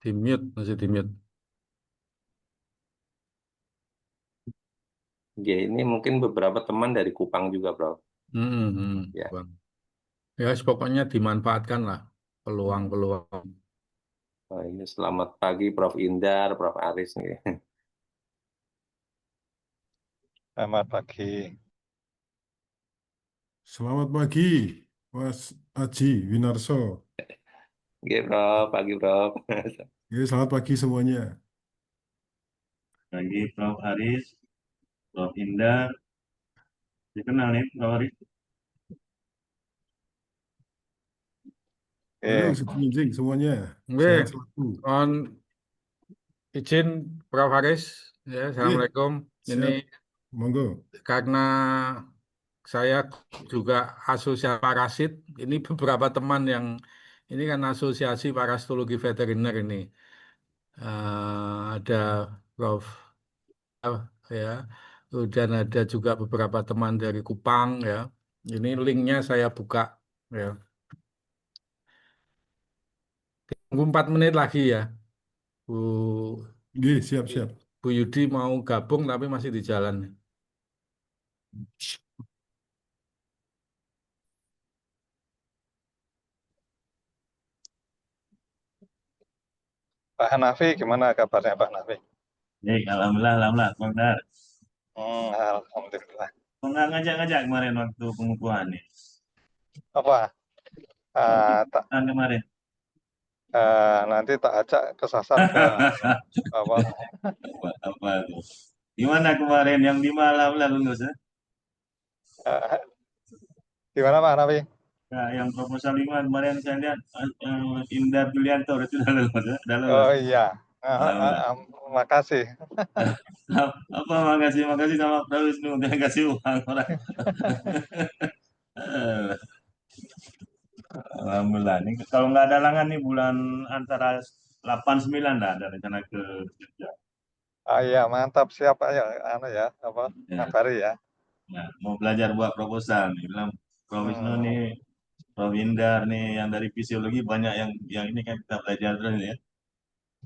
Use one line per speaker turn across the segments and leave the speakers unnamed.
Di mute, masih di mute.
Ya, ini mungkin beberapa teman dari Kupang juga, Bro. Ya.
Bang. Ya, pokoknya dimanfaatkan lah
Hmm.
peluang-peluang.
Oh, ini selamat pagi Prof. Indar, Prof. Aris nih.
Selamat pagi.
Selamat pagi, Mas Aji Winarso.
Oke, Prof. Pagi, Prof.
Ya, selamat pagi semuanya.
Pagi Prof. Aris, Prof. Indar, dikenal nih Prof. Aris.
Halo,
Eh,
semuanya, semuanya.
Oke,
Sehat selalu.
on izin Prof. Haris. Ya,
Eh,
Assalamualaikum. Ini
siap. Monggo.
karena saya juga asosiasi parasit. Ini beberapa teman yang ini kan asosiasi parasitologi veteriner ini. Ada Prof. Ya, dan ada juga beberapa teman dari Kupang ya. Ini linknya saya buka ya. Tunggu 4 menit lagi ya, Bu
Siap, siap.
Bu Yudi mau gabung tapi masih di jalan.
Pak Hanafi, gimana kabarnya Pak Hanafi?
Baik, alhamdulillah, Prof. Indar.
Alhamdulillah.
Kok nggak ngajak-ngajak kemarin waktu pengukuhan nih?
Apa? Tak,
Kan kemarin.
nanti tak ajak kesasar ke apa?
Apa tuh? Gimana kemarin yang di malam lah lulus ya?
eh, Gimana Pak Hanafi?
Nah, yang proposal 5 kemarin saya lihat Indar Julianto itu udah lulus ya? Udah lulus.
Oh iya,
Alhamdulillah.
makasih.
Apa makasih sama Prof. Wisnu udah kasih uang orang. Alhamdulillah. Ini kalau nggak ada halangan nih bulan antara 8-9 dah ada rencana ke Jogja.
Iya, mantap, siap aja, ya, apa?
Ya,
Kabari ya.
ya, mau belajar buat proposal nih. Bilang Prof. Wisnu
Hmm,
nih, Prof. Indar nih yang dari fisiologi banyak yang ini kan kita belajar terus ya.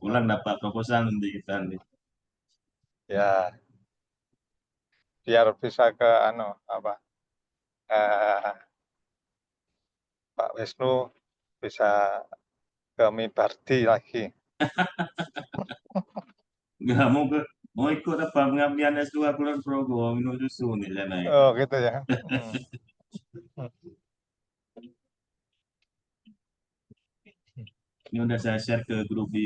Pulang
hmm,
dapat proposal nanti kita nih.
ya, biar bisa ke apa? Eh, Pak Wisnu bisa ke Mibardi lagi.
Nggak mau ikut apa pengabdian S2 Kulon Progo minum susu nih saya naik.
Oh gitu ya.
Ini udah saya share ke grup di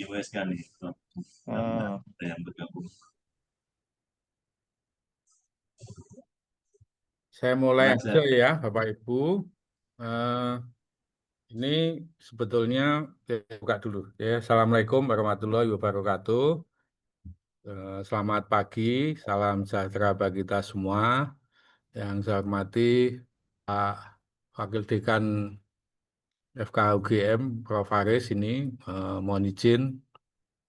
USK nih. Prof. Mudah-mudahan
Hmm.
ada yang bergabung.
Saya mulai
Nah,
aja ya, Bapak Ibu. Eh, ini sebetulnya saya buka dulu. Ya, Assalamualaikum warahmatullahi wabarakatuh. Selamat pagi, salam sejahtera bagi kita semua. Yang saya hormati Pak Wakil Dekan FKH UGM, Prof. Haris ini mohon izin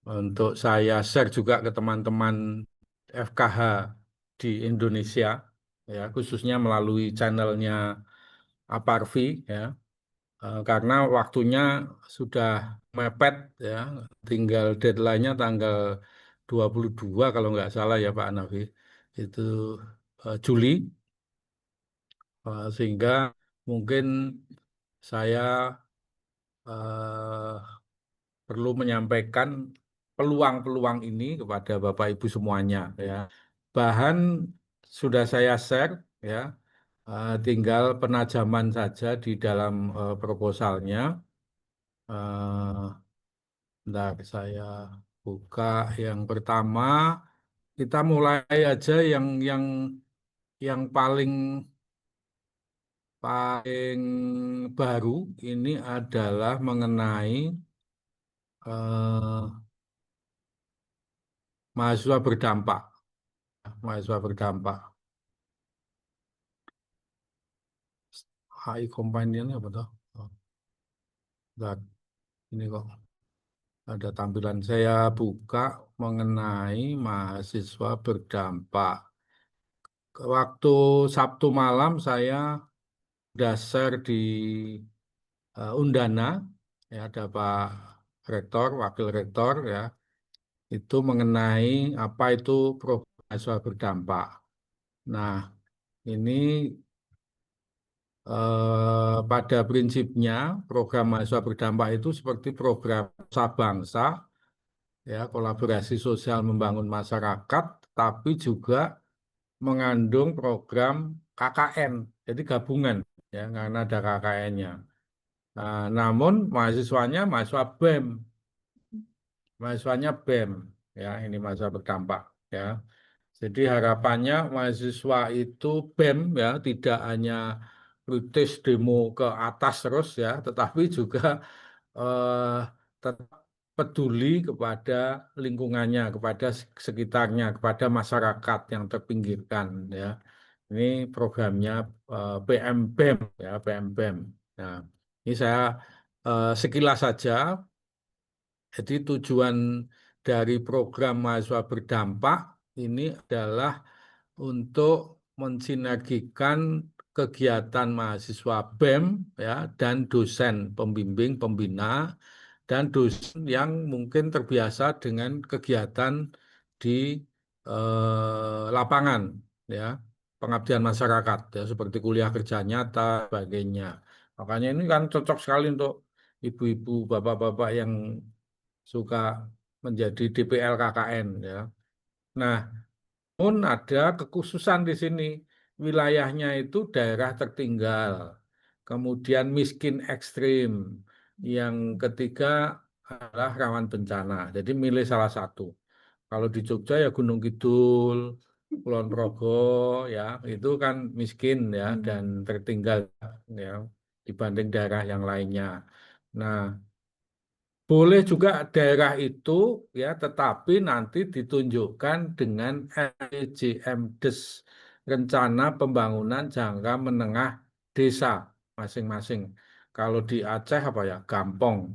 untuk saya share juga ke teman-teman FKH di Indonesia, ya khususnya melalui channelnya Aparvi, ya. Karena waktunya sudah mepet, ya, tinggal deadline-nya tanggal 22 kalau nggak salah ya Pak Nafi, itu Juli. Sehingga mungkin saya eh, perlu menyampaikan peluang-peluang ini kepada Bapak Ibu semuanya ya. Bahan sudah saya share ya, tinggal penajaman saja di dalam proposalnya. Eh, Bentar, saya buka yang pertama. Kita mulai aja yang paling paling baru ini adalah mengenai eh, mahasiswa berdampak. Mahasiswa berdampak. HI Companion apa tuh? Oh, bentar. Ini kok ada tampilan saya buka mengenai mahasiswa berdampak. Waktu Sabtu malam saya udah share di Undana, ya ada Pak rektor, wakil rektor ya, itu mengenai apa itu program mahasiswa berdampak. Nah, ini pada prinsipnya program mahasiswa berdampak itu seperti program bangsa ya, kolaborasi sosial membangun masyarakat, tapi juga mengandung program KKN, jadi gabungan ya, karena ada KKN-nya. Nah, namun mahasiswanya mahasiswa BEM, mahasiswanya BEM ya, ini mahasiswa berdampak ya. Jadi harapannya mahasiswa itu BEM ya, tidak hanya kritis demo ke atas terus ya, tetapi juga eh, tetap peduli kepada lingkungannya, kepada sekitarnya, kepada masyarakat yang terpinggirkan ya. Ini programnya PM BEM ya, PM BEM. Nah, ini saya sekilas saja. Jadi tujuan dari program mahasiswa berdampak ini adalah untuk mensinergikan kegiatan mahasiswa BEM ya, dan dosen pembimbing pembina dan dosen yang mungkin terbiasa dengan kegiatan di lapangan ya, pengabdian masyarakat ya, seperti kuliah kerja nyata sebagainya. Makanya ini kan cocok sekali untuk ibu-ibu bapak-bapak yang suka menjadi DPL KKN ya. Nah, namun ada kekhususan di sini. Wilayahnya itu daerah tertinggal, kemudian miskin ekstrim, yang ketiga adalah rawan bencana. Jadi milih salah satu. Kalau di Jogja ya Gunung Kidul, Kulon Progo ya, itu kan miskin ya dan tertinggal ya dibanding daerah yang lainnya. Nah, boleh juga daerah itu ya, tetapi nanti ditunjukkan dengan RPJMDes, Rencana Pembangunan Jangka Menengah Desa masing-masing. Kalau di Aceh apa ya, Gampong.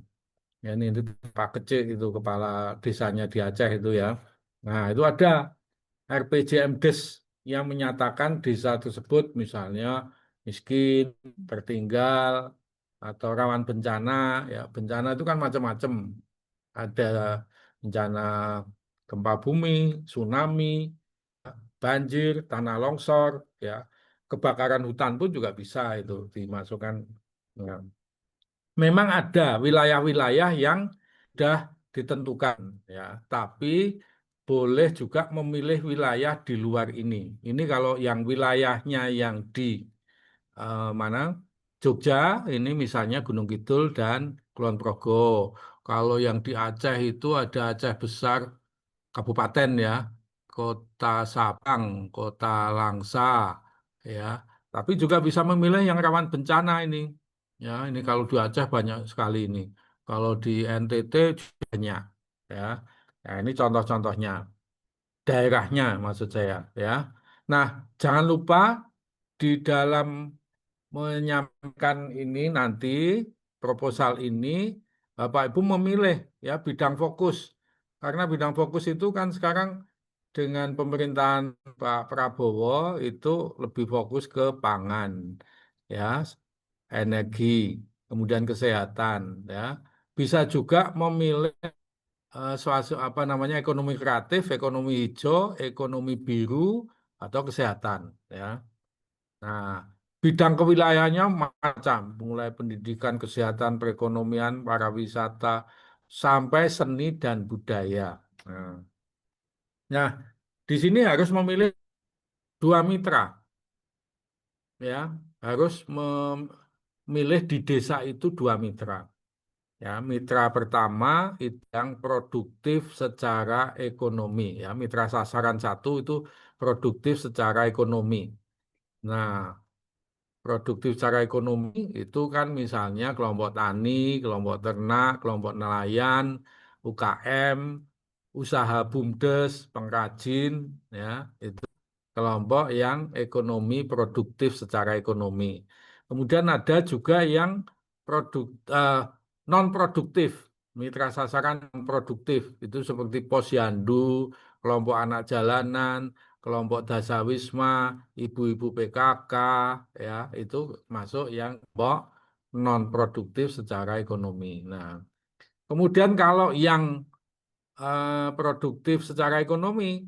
Ya ini itu Pak Kecil itu kepala desanya di Aceh itu ya. Nah, itu ada RPJMDes yang menyatakan desa tersebut misalnya miskin, tertinggal, atau rawan bencana. Ya, bencana itu kan macam-macam. Ada bencana gempa bumi, tsunami, banjir, tanah longsor, ya, kebakaran hutan pun juga bisa itu dimasukkan. Nah, memang ada wilayah-wilayah yang sudah ditentukan, ya, tapi boleh juga memilih wilayah di luar ini. Ini kalau yang wilayahnya yang di mana? Jogja, ini misalnya Gunung Kidul dan Kulon Progo. Kalau yang di Aceh itu ada Aceh Besar, Kabupaten ya, Kota Sabang, Kota Langsa, ya. Tapi juga bisa memilih yang rawan bencana ini. Ya, ini kalau di Aceh banyak sekali ini. Kalau di NTT banyak, ya. Nah, ini contoh-contohnya, daerahnya maksud saya, ya. Nah, jangan lupa di dalam menyampaikan ini nanti proposal ini Bapak Ibu memilih ya bidang fokus, karena bidang fokus itu kan sekarang dengan pemerintahan Pak Prabowo itu lebih fokus ke pangan ya, energi, kemudian kesehatan ya. Bisa juga memilih suatu apa namanya ekonomi kreatif, ekonomi hijau, ekonomi biru atau kesehatan ya. Nah, bidang kewilayahannya macam, mulai pendidikan, kesehatan, perekonomian, pariwisata, sampai seni dan budaya. Nah, nah, di sini harus memilih dua mitra, ya, harus memilih di desa itu dua mitra. Ya, mitra pertama itu yang produktif secara ekonomi, ya, mitra sasaran satu itu produktif secara ekonomi. Nah, produktif secara ekonomi itu kan misalnya kelompok tani, kelompok ternak, kelompok nelayan, UKM, usaha BUMDes, pengrajin, ya, itu kelompok yang ekonomi produktif secara ekonomi. Kemudian ada juga yang produk non produktif, mitra sasaran non produktif itu seperti posyandu, kelompok anak jalanan, kelompok dasawisma, ibu-ibu PKK, ya itu masuk yang kelompok non produktif secara ekonomi. Nah, Kemudian kalau yang produktif secara ekonomi,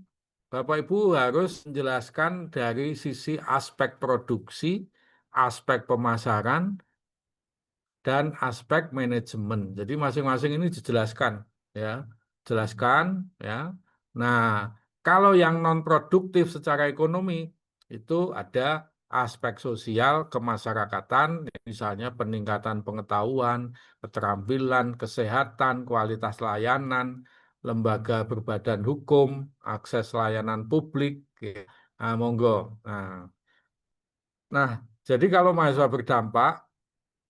Bapak Ibu harus menjelaskan dari sisi aspek produksi, aspek pemasaran, dan aspek manajemen. Jadi masing-masing ini dijelaskan, ya, jelaskan, ya. Nah, kalau yang non produktif secara ekonomi itu ada aspek sosial kemasyarakatan, misalnya peningkatan pengetahuan, keterampilan, kesehatan, kualitas layanan, lembaga berbadan hukum, akses layanan publik, ya. Nah, monggo. Nah, jadi kalau mahasiswa berdampak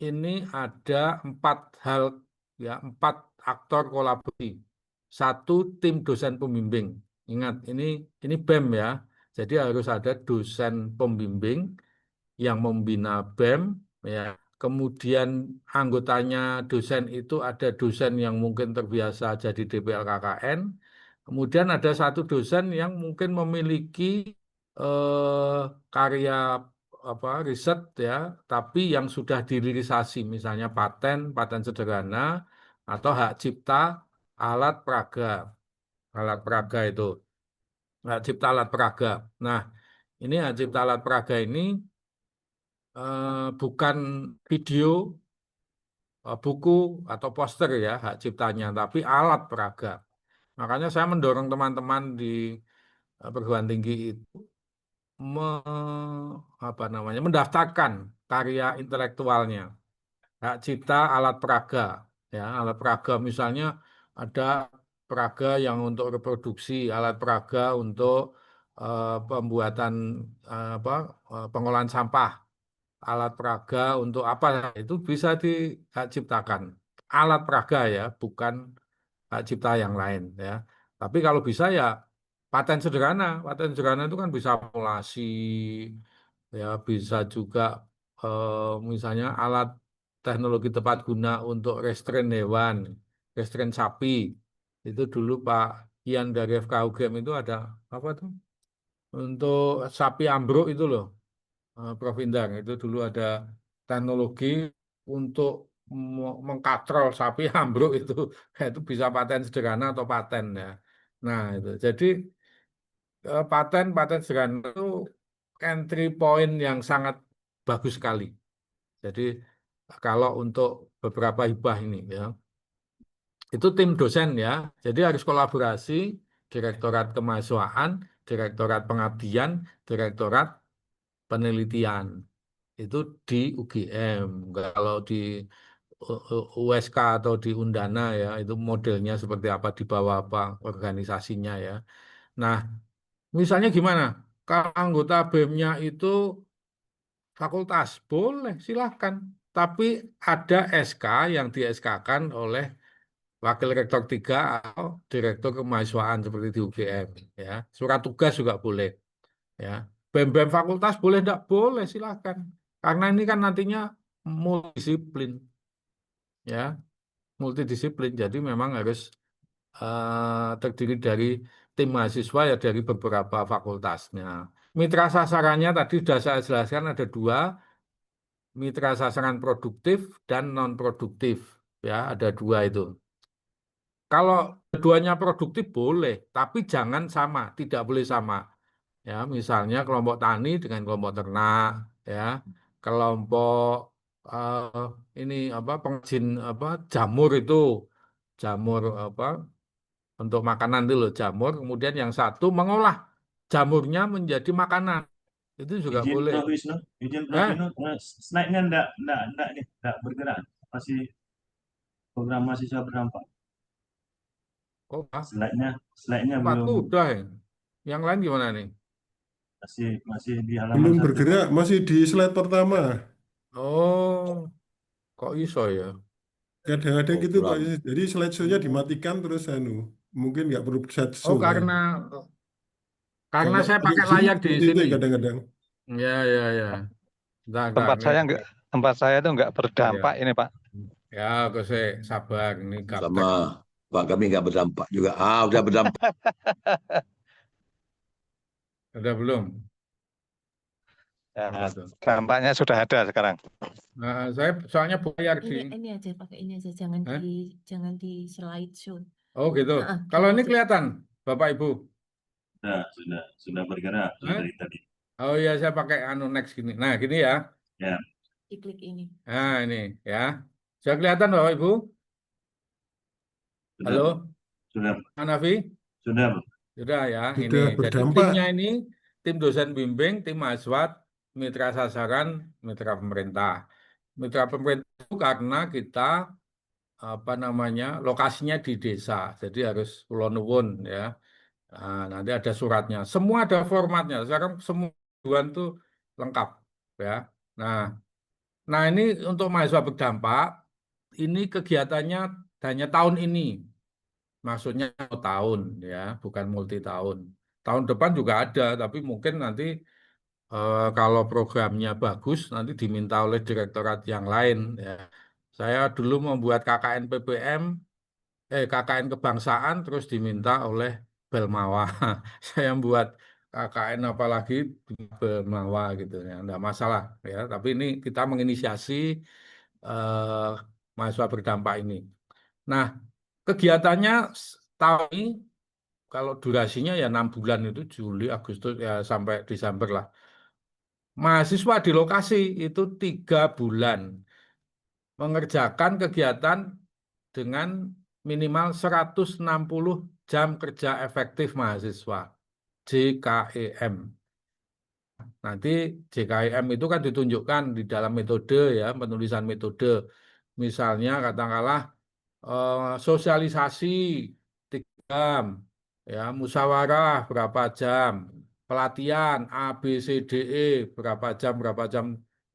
ini ada 4 hal, ya, 4 aktor kolaborasi. Satu, tim dosen pembimbing. Ingat, ini BEM ya. Jadi harus ada dosen pembimbing yang membina BEM, ya. Kemudian anggotanya dosen itu ada dosen yang mungkin terbiasa jadi DPL KKN. Kemudian ada satu dosen yang mungkin memiliki karya riset, ya, tapi yang sudah dirilisasi, misalnya paten sederhana atau hak cipta alat peraga itu, hak cipta alat peraga. Nah, ini hak cipta alat peraga ini bukan video, buku atau poster ya hak ciptanya, tapi alat peraga. Makanya saya mendorong teman-teman di perguruan tinggi itu mendaftarkan karya intelektualnya, hak cipta alat peraga, ya, alat peraga misalnya ada peraga yang untuk reproduksi, alat peraga untuk pembuatan pengolahan sampah, alat peraga untuk apa, itu bisa hak ciptakan alat peraga, ya, bukan hak cipta yang lain, ya. Tapi kalau bisa ya paten sederhana itu kan bisa formulasi, ya, bisa juga misalnya alat teknologi tepat guna untuk restrain hewan, restrain sapi. Itu dulu Pak Ian dari FK UGM itu ada apa tuh? Untuk sapi ambruk itu loh, Prof. Indang, itu dulu ada teknologi untuk mengkatrol sapi ambruk itu bisa paten sederhana atau paten, ya. Nah, itu. Jadi paten sederhana itu entry point yang sangat bagus sekali. Jadi kalau untuk beberapa hibah ini, ya, itu tim dosen, ya. Jadi harus kolaborasi Direktorat Kemahasiswaan, Direktorat Pengabdian, Direktorat Penelitian. Itu di UGM. Kalau di USK atau di Undana, ya, itu modelnya seperti apa, di bawah apa organisasinya, ya. Nah, misalnya gimana? Kalau anggota BEM-nya itu fakultas, boleh, silahkan. Tapi ada SK yang di SK-kan oleh Wakil Rektor 3 atau Direktur Kemahasiswaan seperti di UGM, ya. Surat tugas juga boleh, ya. BEM-BEM fakultas boleh, enggak boleh, silahkan. Karena ini kan nantinya multidisiplin, ya, multidisiplin. Jadi memang harus terdiri dari tim mahasiswa, ya, dari beberapa fakultasnya. Mitra sasarannya tadi sudah saya jelaskan ada 2, mitra sasaran produktif dan non produktif, ya, ada 2 itu. Kalau keduanya produktif boleh, tapi jangan sama, tidak boleh sama. Ya, misalnya kelompok tani dengan kelompok ternak, ya, kelompok ini pengrajin jamur itu, jamur untuk makanan itu loh, jamur. Kemudian yang satu mengolah jamurnya menjadi makanan, itu juga
Izin
boleh.
Prof. Wisnu, slide-nya enggak bergerak, masih program mahasiswa berdampak.
Oh,
Slide-nya
tempatku
belum,
udah ya. Yang lain gimana nih?
masih di halaman
Belum
1.
bergerak, masih di slide pertama.
Oh, kok iso ya?
Kadang-kadang gitu Pak.
Program.
Jadi slideshow-nya dimatikan terus mungkin nggak perlu slideshow.
Oh, karena
Kalau
saya
pakai
pakai
Zoom
layar di
seperti itu
sini.
kadang-kadang.
Ya, ya, ya. Enggak,
Tempat saya itu enggak berdampak
ya.
ini, Pak.
Ya, aku sih sabar, ini gaptek.
Sama Pak, kami nggak berdampak juga. Udah berdampak.
Udah belum?
Ya,
Apa tuh?
dampaknya sudah ada sekarang.
Nah, saya soalnya bayar di.
Ini aja pakai ini aja, jangan
Hah?
jangan di slideshow.
Oh gitu.
Heeh,
Kalau
gini
ini
aja.
kelihatan, Bapak Ibu.
Sudah bergerak sudah
Ya.
dari tadi.
Oh iya, saya pakai anu next gini. Nah, gini ya.
Ya,
Diklik ini.
Nah, ini ya. Sudah kelihatan Bapak Ibu?
sudah,
Halo,
sudah,
Hanafi?
sudah, Bro.
Sudah ya, ini.
Sudah
Jadi
berdampak.
timnya ini, tim dosen bimbing, tim mahasiswa, mitra sasaran, mitra pemerintah. Mitra pemerintah itu karena kita apa namanya lokasinya di desa, jadi harus Pulau Nuwun ya. Nah, nanti ada suratnya, semua ada formatnya. Sekarang semua tujuan tuh lengkap ya. Nah, nah ini untuk mahasiswa berdampak, ini kegiatannya hanya tahun ini. Maksudnya tahun ya, bukan multi tahun. Tahun depan juga ada, tapi mungkin nanti kalau programnya bagus nanti diminta oleh direktorat yang lain ya. Saya dulu membuat KKN PPM, KKN kebangsaan terus diminta oleh Belmawa. Saya membuat KKN apalagi di Belmawa gitu ya, enggak masalah ya. Tapi ini kita menginisiasi eh, mahasiswa berdampak ini. Nah, kegiatannya tahun ini kalau durasinya ya 6 bulan itu Juli, Agustus ya sampai Desember lah. Mahasiswa di lokasi itu 3 bulan mengerjakan kegiatan dengan minimal 160 jam kerja efektif mahasiswa JKEM. Nanti JKEM itu kan ditunjukkan di dalam metode ya, penulisan metode. Misalnya katakanlah sosialisasi 3 jam, ya musyawarah berapa jam, pelatihan A, B, C, D, E berapa jam,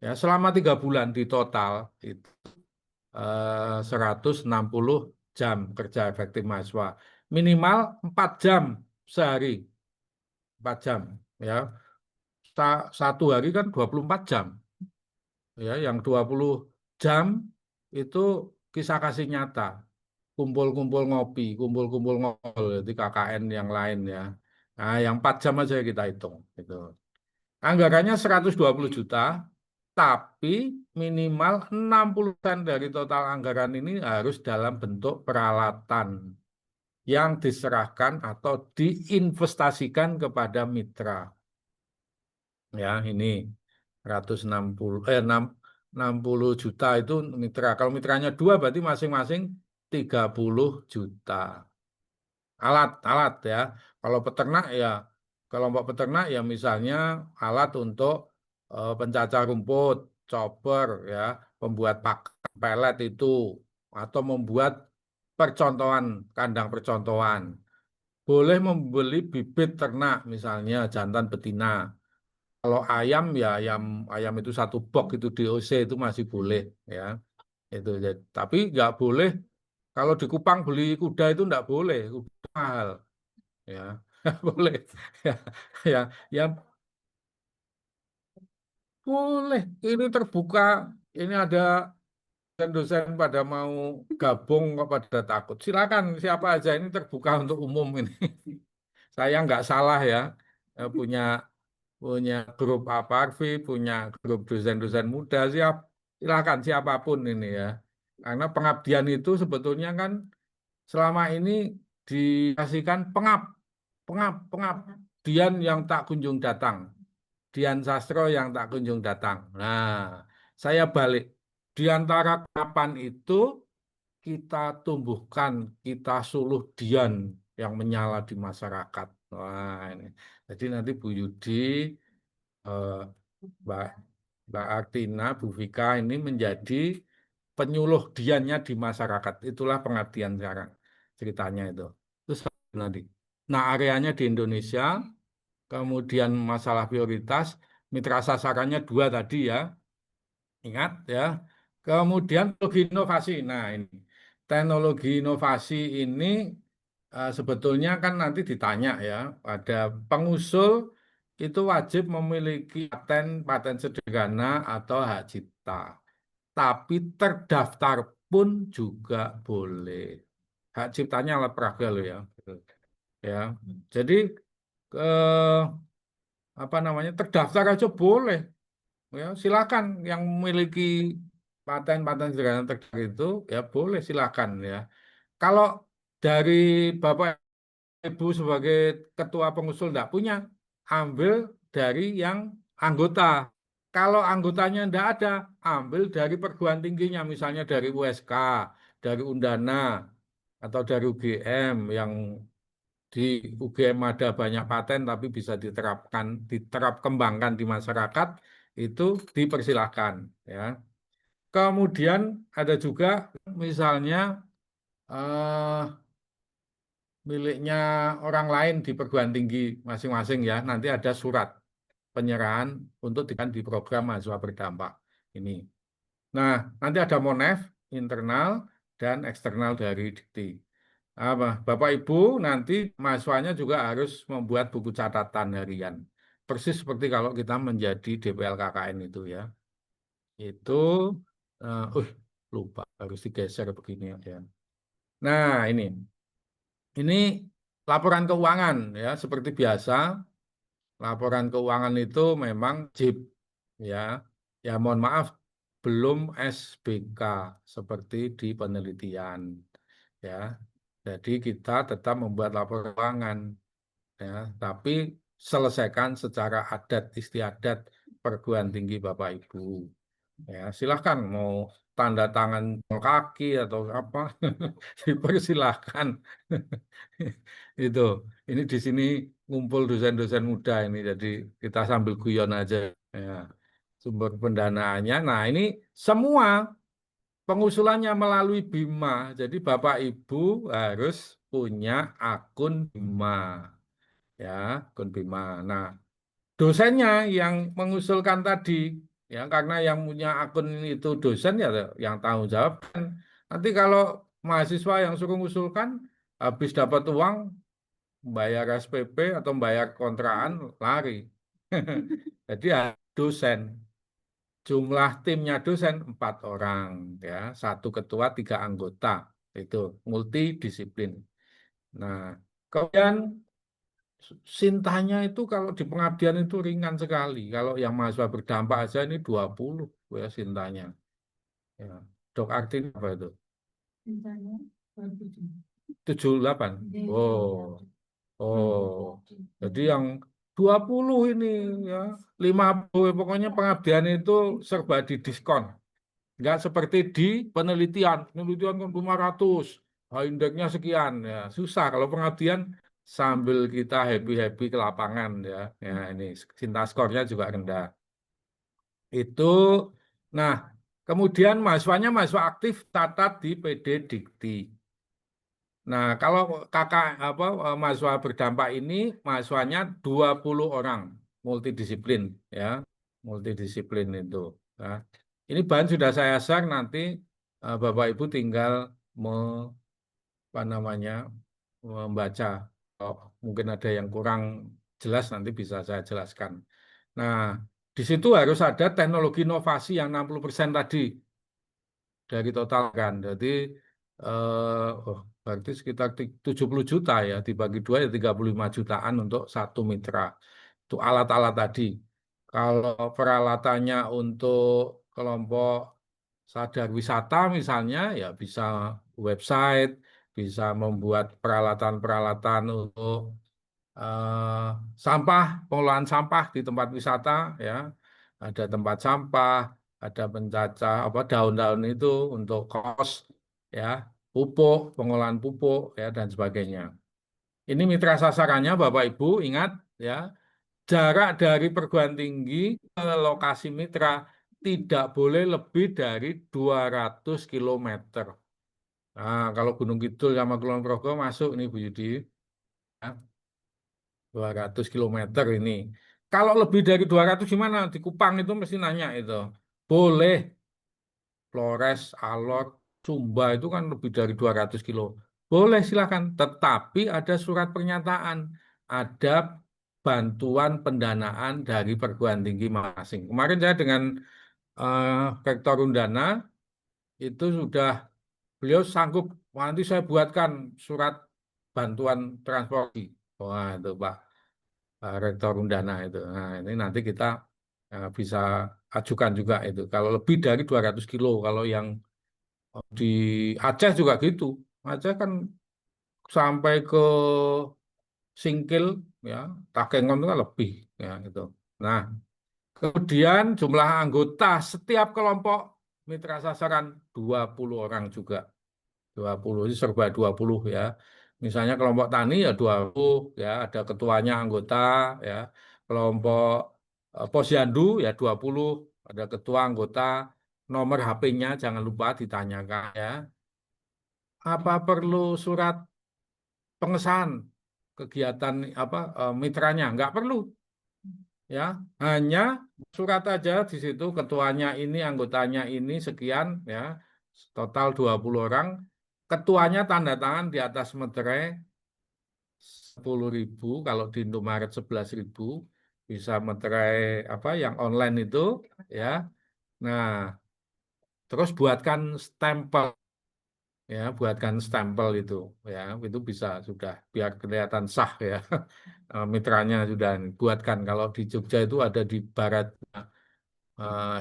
ya selama 3 bulan di total itu 160 jam kerja efektif mahasiswa, minimal 4 jam sehari, 4 jam, ya satu hari kan 24 jam, ya yang 20 jam itu kisah kasih nyata. Kumpul-kumpul ngopi, kumpul-kumpul ngobrol di KKN yang lain ya. Nah, yang 4 jam aja kita hitung gitu. Anggarannya 120 juta, tapi minimal 60% dari total anggaran ini harus dalam bentuk peralatan yang diserahkan atau diinvestasikan kepada mitra. Ya, ini 60 juta itu mitra. Kalau mitranya 2 berarti masing-masing 30 juta. Alat ya. Kalau peternak ya, kelompok peternak ya misalnya alat untuk pencacar rumput, chopper ya, pembuat pakan pelet itu, atau membuat percontohan, kandang percontohan. Boleh membeli bibit ternak misalnya jantan betina. Kalau ayam ya ayam itu 1 box itu DOC itu masih boleh ya. Itu tapi nggak boleh kalau di Kupang beli kuda itu nggak boleh, kuda mahal ya. Nggak boleh ya, ya ya boleh, ini terbuka, ini ada dosen pada mau gabung kok pada takut, silakan siapa aja, ini terbuka untuk umum ini. Saya nggak salah ya, punya punya grup Aparvi, punya grup dosen-dosen muda, silakan siapapun ini ya. Karena pengabdian itu sebetulnya kan selama ini dikasihkan pengab, Dian yang tak kunjung datang, Dian Sastro yang tak kunjung datang. Nah, saya balik di antara kapan itu kita tumbuhkan, kita suluh Dian yang menyala di masyarakat. Wah, ini. Jadi nanti Bu Yudi, eh, Mbak Mbak Artina, Bu Vika ini menjadi penyuluh Diannya di masyarakat. Itulah pengabdian sekarang ceritanya itu. Terus nanti. Nah, areanya di Indonesia, kemudian masalah prioritas, mitra sasarannya 2 tadi ya, ingat ya. Kemudian teknologi inovasi. Nah, ini teknologi inovasi ini sebetulnya kan nanti ditanya ya, ada pengusul itu wajib memiliki paten sederhana atau hak cipta. Tapi terdaftar pun juga boleh. Hak ciptanya alat peraga loh ya. Ya. Jadi apa namanya terdaftar aja boleh. ya silakan yang memiliki paten-paten sederhana terdaftar itu ya boleh silakan ya. Kalau dari Bapak Ibu sebagai ketua pengusul tidak punya, ambil dari yang anggota. Kalau anggotanya tidak ada, ambil dari perguruan tingginya, misalnya dari USK, dari Undana, atau dari UGM yang di UGM ada banyak paten tapi bisa kembangkan di masyarakat, itu dipersilahkan ya. Kemudian ada juga misalnya eh, miliknya orang lain di perguruan tinggi masing-masing ya, nanti ada surat penyerahan untuk di program mahasiswa berdampak ini. Nah, nanti ada Monef internal dan eksternal dari Dikti. Bapak Ibu nanti mahasiswanya juga harus membuat buku catatan harian. Persis seperti kalau kita menjadi DPL KKN itu ya. Itu lupa harus digeser begini ya. Nah, ini laporan keuangan ya seperti biasa. Laporan keuangan itu memang wajib ya. Ya mohon maaf belum SBK seperti di penelitian ya. Jadi kita tetap membuat laporan keuangan ya, tapi selesaikan secara adat istiadat perguruan tinggi Bapak Ibu. Ya, silahkan mau tanda tangan kaki atau apa dipersilahkan. Itu ini di sini ngumpul dosen-dosen muda ini, jadi kita sambil guyon aja ya. Sumber pendanaannya. Nah, ini semua pengusulannya melalui Bima. Jadi Bapak Ibu harus punya akun Bima. Ya, akun Bima. Nah, dosennya yang mengusulkan tadi, ya karena yang punya akun itu dosen ya yang tanggung jawab. Nanti kalau mahasiswa yang suruh mengusulkan, habis dapat uang, bayar SPP atau bayar kontrakan, lari. Jadi ya, dosen. Jumlah timnya dosen 4 orang, ya 1 ketua 3 anggota, itu multidisiplin. Nah, kemudian sintanya itu kalau di pengabdian itu ringan sekali. Kalau yang mahasiswa berdampak aja ini 20 ya sintanya. Ya. Dok Artin apa itu? 78. Oh. Oh. Jadi yang 20 ini ya, 50 pokoknya pengabdian itu serba didiskon. Enggak seperti di penelitian. Penelitian kan 500, indeksnya sekian ya. Susah kalau pengabdian sambil kita happy-happy ke lapangan ya. Ya ini cinta skornya juga rendah. Itu nah, kemudian mahasiswa aktif catat di PD Dikti. Nah, kalau mahasiswa berdampak ini mahasiswanya 20 orang multidisiplin ya. Multidisiplin itu ya. Ini bahan sudah saya share, nanti Bapak Ibu tinggal membaca. Oh, mungkin ada yang kurang jelas nanti bisa saya jelaskan. Nah, di situ harus ada teknologi inovasi yang 60% tadi dari total kan. Jadi berarti sekitar 70 juta ya, dibagi 2 ya 35 jutaan untuk 1 mitra. Itu alat-alat tadi. Kalau peralatannya untuk kelompok sadar wisata misalnya, ya bisa website, bisa membuat peralatan-peralatan untuk sampah, pengelolaan sampah di tempat wisata, ya. Ada tempat sampah, ada pencacah daun-daun itu untuk kos, ya, pupuk, pengolahan pupuk, ya, dan sebagainya. Ini mitra sasarannya, Bapak Ibu, ingat, ya. Jarak dari perguruan tinggi ke lokasi mitra tidak boleh lebih dari 200 km. Nah, kalau Gunung Kidul sama Kulon Progo masuk ini Bu Yudi. Ya, 200 km ini. Kalau lebih dari 200 gimana? Di Kupang itu mesti nanya itu. Boleh. Flores, Alor, Sumba itu kan lebih dari 200 kilo. Boleh silakan. Tetapi ada surat pernyataan. Ada bantuan pendanaan dari perguruan tinggi masing. Kemarin saya dengan Rektor Undana itu sudah beliau sanggup, nanti saya buatkan surat bantuan transportasi. Wah itu Pak Rektor Undana itu. Nah ini nanti kita Nah, bisa ajukan juga itu. Kalau lebih dari 200 kilo, kalau yang di Aceh juga gitu. Aceh kan sampai ke Singkil, ya, Takengon itu kan lebih, ya itu. Nah, kemudian jumlah anggota setiap kelompok mitra sasaran 20 orang juga. 20 itu serba 20 ya. Misalnya kelompok tani ya 20 ya, ada ketuanya anggota ya. Kelompok posyandu ya 20, ada ketua anggota, nomor HP-nya jangan lupa ditanyakan ya. Apa perlu surat pengesahan kegiatan apa mitranya? Enggak perlu ya. Hanya surat aja di situ ketuanya ini, anggotanya ini sekian ya. Total 20 orang. Ketuanya tanda tangan di atas meterai 10.000, kalau di Indomaret 11.000, bisa meterai apa yang online itu ya. Nah, terus buatkan stempel ya, buatkan stempel itu bisa sudah biar kelihatan sah ya. Mitranya sudah buatkan. Kalau di Jogja itu ada di Barat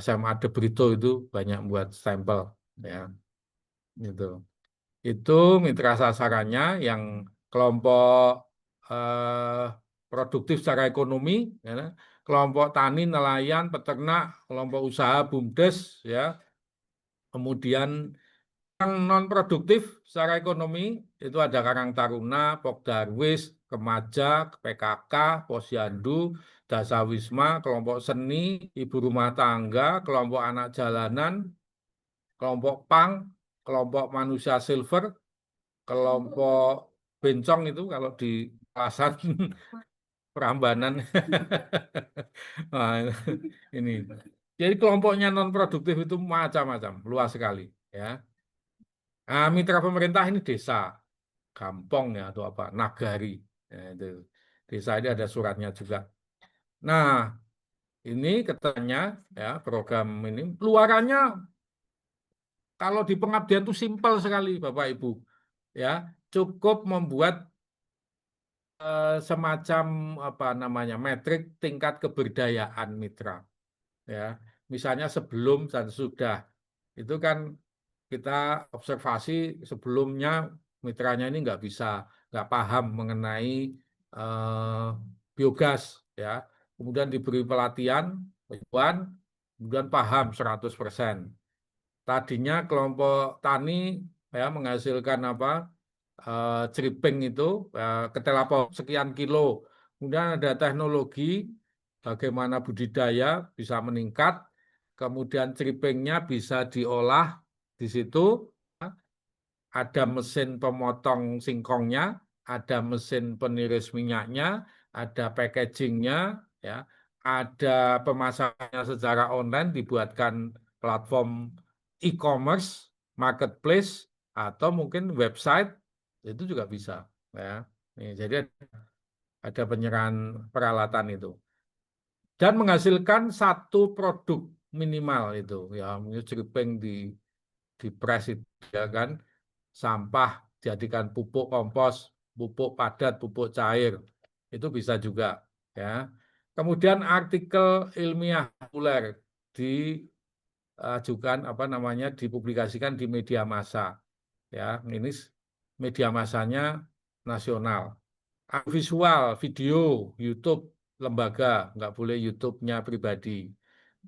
SMA De Brito itu banyak buat stempel ya. Gitu. Itu mitra sasarannya yang kelompok eh, produktif secara ekonomi, ya, kelompok tani, nelayan, peternak, kelompok usaha, BUMDes, ya. Kemudian yang non produktif secara ekonomi itu ada Karang Taruna, Pok Darwis, Kemaja, PKK, Posyandu, Dasawisma, kelompok seni, ibu rumah tangga, kelompok anak jalanan, kelompok pang, kelompok manusia silver, kelompok bencong itu kalau di pasar Prambanan. Nah, ini. Jadi kelompoknya non produktif itu macam-macam, luas sekali ya. Nah, mitra pemerintah ini desa, kampung ya atau apa, nagari. Ya, itu. Desa ini ada suratnya juga. Nah, ini katanya ya program ini luarannya kalau di pengabdian itu simpel sekali Bapak Ibu. Ya, cukup membuat semacam apa namanya metrik tingkat keberdayaan mitra ya, misalnya sebelum dan sudah itu kan kita observasi sebelumnya mitranya ini nggak paham mengenai eh, biogas ya, kemudian diberi pelatihan kemudian paham 100%. Tadinya kelompok tani ya menghasilkan apa ceriping itu ketelapor sekian kilo. Kemudian ada teknologi bagaimana budidaya bisa meningkat. Kemudian ceripingnya bisa diolah di situ. Ada mesin pemotong singkongnya, ada mesin peniris minyaknya, ada packagingnya, ya, ada pemasarannya secara online dibuatkan platform e-commerce, marketplace, atau mungkin website itu juga bisa. Ya. Jadi ada penyerahan peralatan itu dan menghasilkan satu produk minimal itu, ya, ceriping di press itu, ya kan, sampah jadikan pupuk kompos, pupuk padat, pupuk cair, itu bisa juga, ya. Kemudian artikel ilmiah populer diajukan apa namanya dipublikasikan di media massa, ya. Ini media massanya nasional. Visual, video, YouTube lembaga, nggak boleh YouTube-nya pribadi.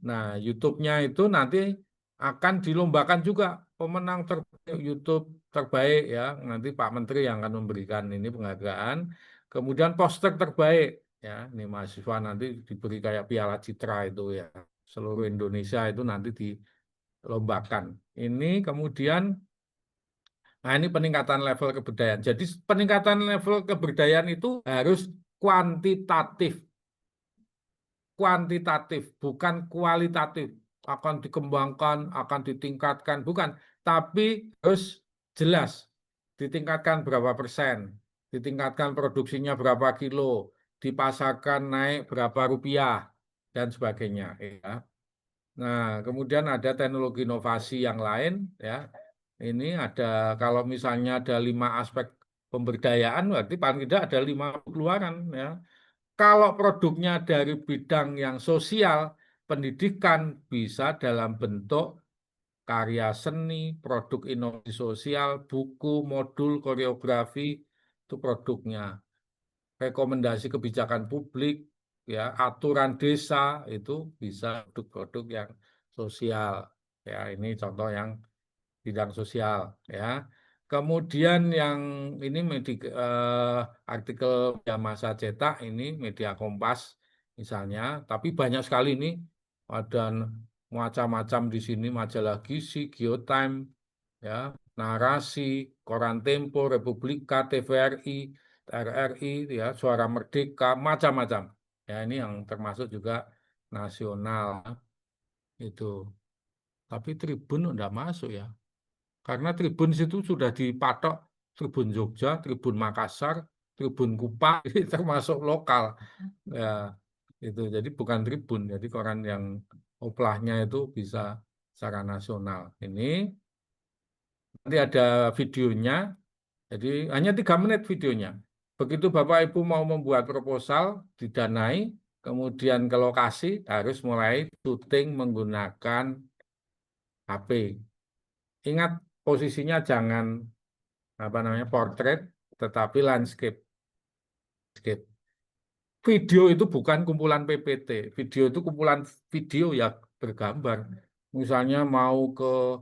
Nah, YouTube-nya itu nanti akan dilombakan juga pemenang terbaik YouTube terbaik ya. Nanti Pak Menteri yang akan memberikan ini penghargaan. Kemudian poster terbaik ya. Ini mahasiswa nanti diberi kayak Piala Citra itu ya. Seluruh Indonesia itu nanti dilombakan. Ini kemudian nah, ini peningkatan level kebudayaan. Jadi peningkatan level kebudayaan itu harus kuantitatif. Kuantitatif, bukan kualitatif. Akan dikembangkan, akan ditingkatkan, bukan. Tapi harus jelas. Ditingkatkan berapa persen, ditingkatkan produksinya berapa kilo, dipasarkan naik berapa rupiah, dan sebagainya. Ya. Nah, kemudian ada teknologi inovasi yang lain, ya. Ini ada kalau misalnya ada 5 aspek pemberdayaan, berarti paling tidak ada 5 keluaran, ya. Kalau produknya dari bidang yang sosial, pendidikan bisa dalam bentuk karya seni, produk inovasi sosial, buku, modul, koreografi, itu produknya. Rekomendasi kebijakan publik, ya, aturan desa, itu bisa produk-produk yang sosial. Ya, ini contoh yang bidang sosial, ya. Kemudian yang ini artikel media massa cetak ini media Kompas misalnya, tapi banyak sekali ini ada macam-macam di sini, majalah Gizi, Geotime, ya, Narasi, Koran Tempo, Republika, TVRI, RRI, ya, Suara Merdeka, macam-macam. Ya, ini yang termasuk juga nasional itu. Tapi Tribun enggak masuk ya. Karena Tribun situ sudah dipatok Tribun Jogja, Tribun Makassar, Tribun Kupang, ini termasuk lokal. Ya, itu. Jadi bukan Tribun, jadi koran yang oplahnya itu bisa secara nasional. Ini nanti ada videonya, jadi hanya 3 menit videonya. Begitu Bapak Ibu mau membuat proposal, didanai, kemudian ke lokasi harus mulai syuting menggunakan HP. Ingat posisinya jangan portrait, tetapi landscape. Video itu bukan kumpulan PPT, video itu kumpulan video ya bergambar. Misalnya mau ke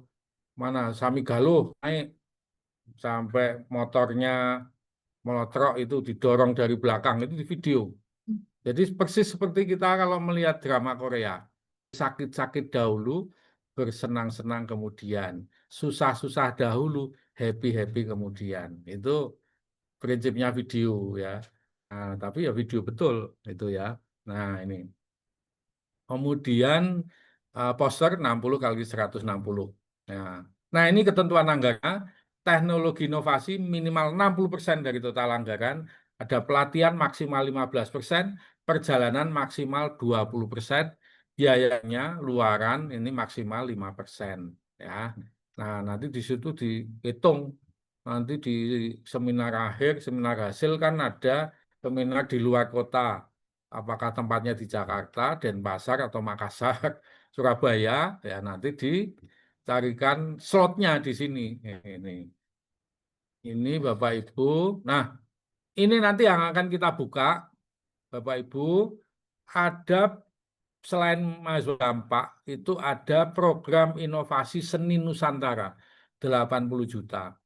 mana Samigaluh naik sampai motornya melotrok itu didorong dari belakang itu di video. Jadi persis seperti kita kalau melihat drama Korea, sakit-sakit dahulu, bersenang-senang kemudian, susah-susah dahulu, happy-happy kemudian. Itu prinsipnya video ya. Nah, tapi ya video betul itu ya. Nah, ini. Kemudian poster 60 kali 160. Nah, ini ketentuan anggaran, teknologi inovasi minimal 60% dari total anggaran, ada pelatihan maksimal 15%, perjalanan maksimal 20%, biayanya luaran ini maksimal 5%. Ya. Nah, nanti di situ dihitung. Nanti di seminar akhir, seminar hasil kan ada seminar di luar kota. Apakah tempatnya di Jakarta, Denpasar, atau Makassar, Surabaya, ya nanti dicarikan slotnya di sini. Ini Bapak Ibu. Nah, ini nanti yang akan kita buka, Bapak Ibu, ada selain mahasiswa dampak, itu ada program inovasi seni Nusantara, 80 juta.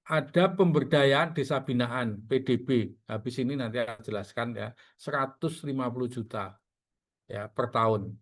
Ada pemberdayaan desa binaan, PDB. Habis ini nanti akan jelaskan ya, 150 juta ya per tahun.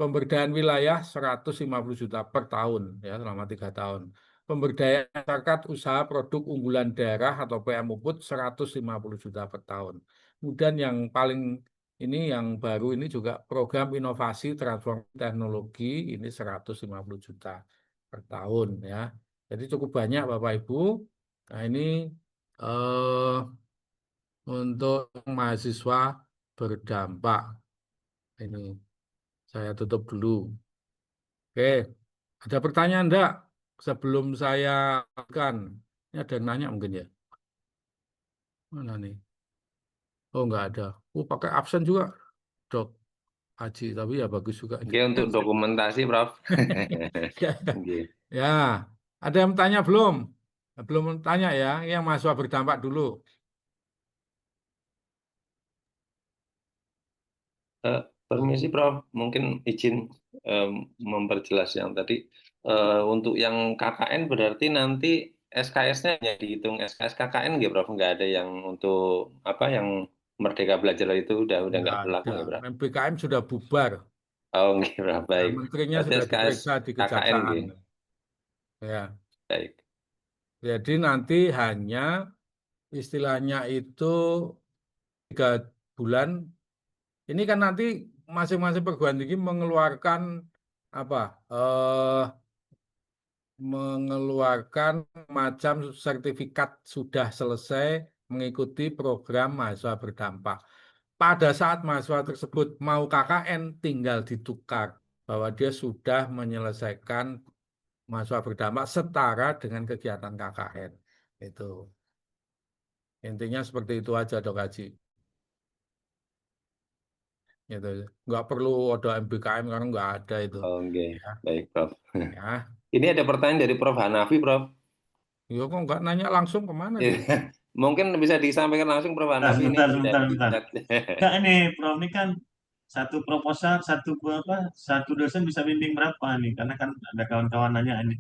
Pemberdayaan wilayah 150 juta per tahun ya selama 3 tahun. Pemberdayaan masyarakat usaha produk unggulan daerah atau PMUPUT 150 juta per tahun. Kemudian yang paling ini yang baru ini juga program inovasi transformasi teknologi ini 150 juta per tahun ya. Jadi cukup banyak Bapak Ibu. Nah, ini untuk mahasiswa berdampak. Ini saya tutup dulu. Oke, ada pertanyaan enggak sebelum saya akan? Ini ada yang nanya mungkin ya. Mana nih? Oh, enggak ada. Oh, pakai absen juga, Dok Haji. Tapi ya bagus juga.
Oke, untuk dokumentasi, Prof.
Ya,
Oke.
ya, ada yang tanya belum? Belum tanya ya, yang mahasiswa berdampak dulu.
Permisi, Prof. Mungkin izin memperjelas yang tadi. Untuk yang KKN berarti nanti SKS-nya hanya dihitung SKS KKN nggak, Prof? Nggak ada yang untuk apa yang Merdeka Belajar itu udah
Enggak
nggak berlaku
ada.
nggak, Prof?
MPKM sudah bubar.
Oh, nggak, Prof.
Nah,
Baik.
menterinya
Berarti
sudah
SKS
diperiksa di
KKN
kejaksaan.
nggih.
Ya,
Baik.
jadi nanti hanya istilahnya itu 3 bulan. Ini kan nanti masing-masing perguruan tinggi mengeluarkan apa? Mengeluarkan macam sertifikat sudah selesai mengikuti program mahasiswa berdampak. Pada saat mahasiswa tersebut mau KKN, tinggal ditukar bahwa dia sudah menyelesaikan mahasiswa berdampak setara dengan kegiatan KKN. Itu intinya seperti itu aja, Dok Haji. gitu. Nggak perlu ada MBKM karena nggak ada itu.
Oke,
Ya,
baik Prof.
ya.
Ini ada pertanyaan dari Prof Hanafi, Prof.
Ya kok nggak nanya langsung kemana dia?
Mungkin bisa disampaikan langsung Prof
Nah,
Hanafi ini
sebentar.
dari chat.
Enggak ini, Prof, ini kan satu proposal, satu dosen bisa bimbing berapa nih? Karena kan ada kawan-kawan nanya ini.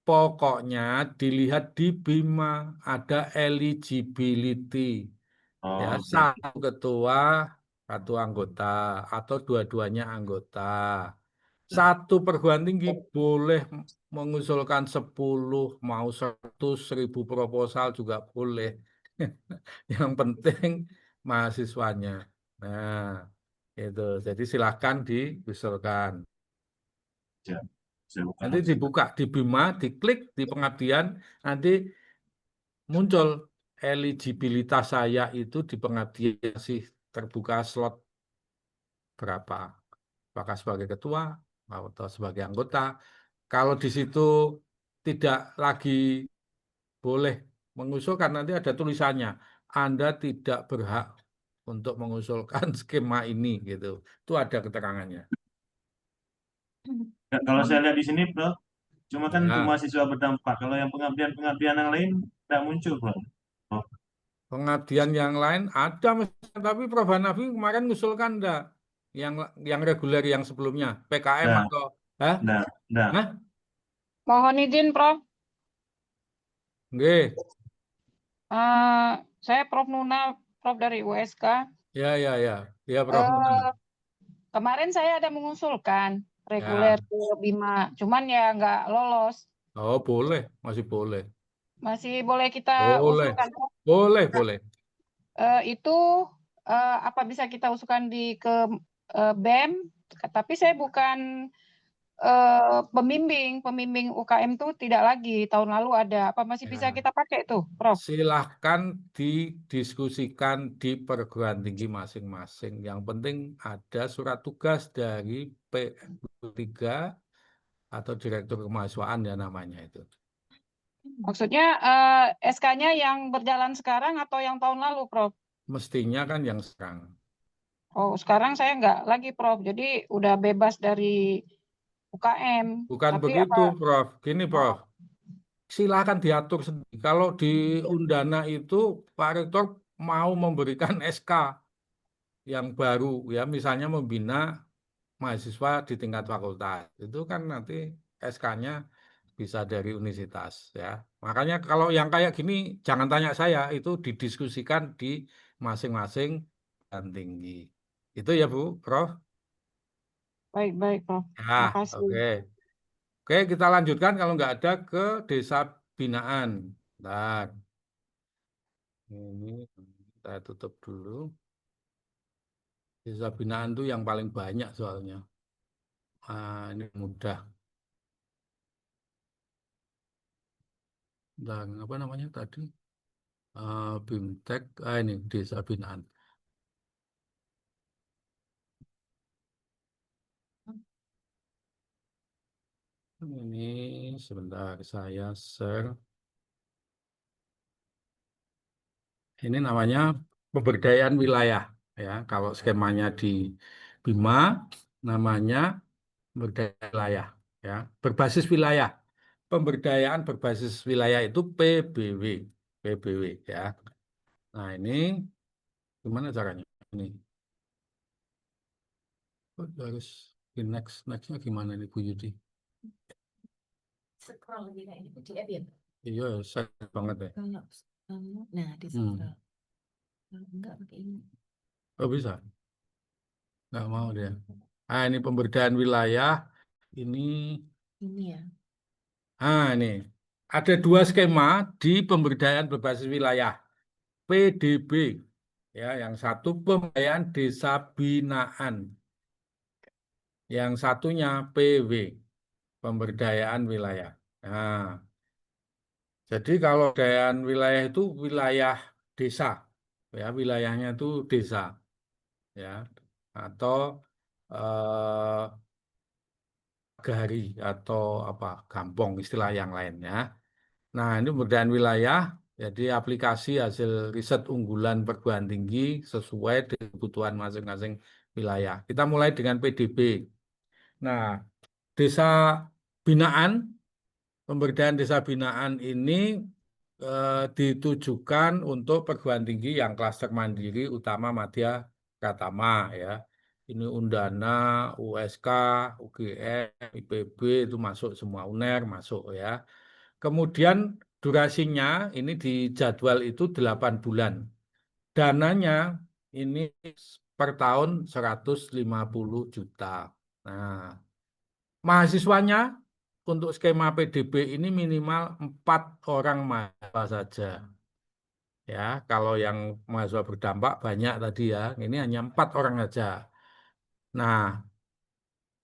Pokoknya dilihat di Bima ada eligibility. Ya,
Oh, oke.
satu ketua, satu anggota, atau dua-duanya anggota. Satu perguruan tinggi boleh mengusulkan 10, mau 100.000 proposal juga boleh. Yang penting mahasiswanya. Nah, itu. Jadi silahkan diusulkan.
Siap. Saya buka
Nanti
langsung.
dibuka di Bima, diklik di pengabdian, nanti muncul eligibilitas saya itu di pengabdian sih terbuka slot berapa, apakah sebagai ketua atau sebagai anggota. Kalau di situ tidak lagi boleh mengusulkan, nanti ada tulisannya, Anda tidak berhak untuk mengusulkan skema ini gitu. Itu ada keterangannya.
Nggak, kalau saya lihat di sini, Prof, cuma kan untuk
Ya,
mahasiswa berdampak. Kalau yang pengabdian-pengabdian yang lain tidak muncul, Prof. Oh,
pengabdian yang lain ada, tapi Prof. Hanafi kemarin ngusulkan enggak? Yang reguler yang sebelumnya, PKM
nah,
atau hah?
nah.
Hah?
Mohon izin, Prof.
Nggih.
Saya Prof. Nuna, Prof. dari USK.
Ya, ya, ya. Ya, Prof. Nuna.
Kemarin saya ada mengusulkan reguler
Ya.
ke Bima, cuman ya nggak lolos.
Oh, boleh, masih boleh.
Masih boleh kita
Boleh.
usulkan, Prof.
Boleh, boleh.
Itu apa bisa kita usulkan ke BEM? Tapi saya bukan pembimbing UKM tuh tidak lagi. Tahun lalu ada. Apa masih bisa
Ya.
kita pakai tuh, Prof?
Silahkan didiskusikan di perguruan tinggi masing-masing. Yang penting ada surat tugas dari P3 atau Direktur Kemahasiswaan ya namanya itu.
Maksudnya SK-nya yang berjalan sekarang atau yang tahun lalu, Prof?
Mestinya kan yang sekarang.
Oh, sekarang saya nggak lagi, Prof. Jadi udah bebas dari UKM.
Bukan
Tapi
begitu,
apa?
Prof. Gini, Prof. Silakan diatur sendiri. Kalau di Undana itu Pak Rektor mau memberikan SK yang baru, ya misalnya membina mahasiswa di tingkat fakultas. Itu kan nanti SK-nya bisa dari universitas, ya. Makanya kalau yang kayak gini jangan tanya saya, itu didiskusikan di masing-masing perguruan tinggi. Itu ya, Bu, Prof.
Baik, Prof.
Ya,
Makasih.
oke. Oke, kita lanjutkan kalau nggak ada ke desa binaan. Bentar. Ini saya tutup dulu. Desa binaan itu yang paling banyak soalnya. Ini mudah. Dan apa namanya tadi? BIMTEK. Ini desa binaan. Ini sebentar saya share. Ini namanya pemberdayaan wilayah, ya. Kalau skemanya di Bima namanya pemberdayaan wilayah, ya. Berbasis wilayah. Pemberdayaan berbasis wilayah itu PBW, ya. Nah, ini gimana caranya? Ini harus di nextnya gimana nih Bu Yudi?
Scroll lagi kayak ini di app ya.
Iya, saya banget ya.
Nah di scroll. Kalau enggak pakai ini.
Oh bisa? Nggak mau dia. Ini pemberdayaan wilayah. Ini
Ya.
ini ada 2 skema di pemberdayaan berbasis wilayah. PDB, ya, yang satu pemberdayaan desa binaan, yang satunya PW, pemberdayaan wilayah. Nah, jadi kalau pemberdayaan wilayah itu wilayah desa, ya, wilayahnya itu desa, ya, atau gari atau apa gampong istilah yang lainnya. Nah, ini pemberdayaan wilayah, jadi aplikasi hasil riset unggulan perguruan tinggi sesuai dengan kebutuhan masing-masing wilayah. Kita mulai dengan PDB. Nah, desa binaan, pemberdayaan desa binaan ini ditujukan untuk perguruan tinggi yang klaster mandiri, utama Madya Pratama ya. Ini Undana, USK, UGM, IPB itu masuk semua, UNER masuk ya. Kemudian durasinya ini di jadwal itu 8 bulan. Dananya ini per tahun 150 juta. Nah, mahasiswanya untuk skema PDB ini minimal 4 orang mahasiswa saja. Ya, kalau yang mahasiswa berdampak banyak tadi ya, ini hanya 4 orang saja. Nah,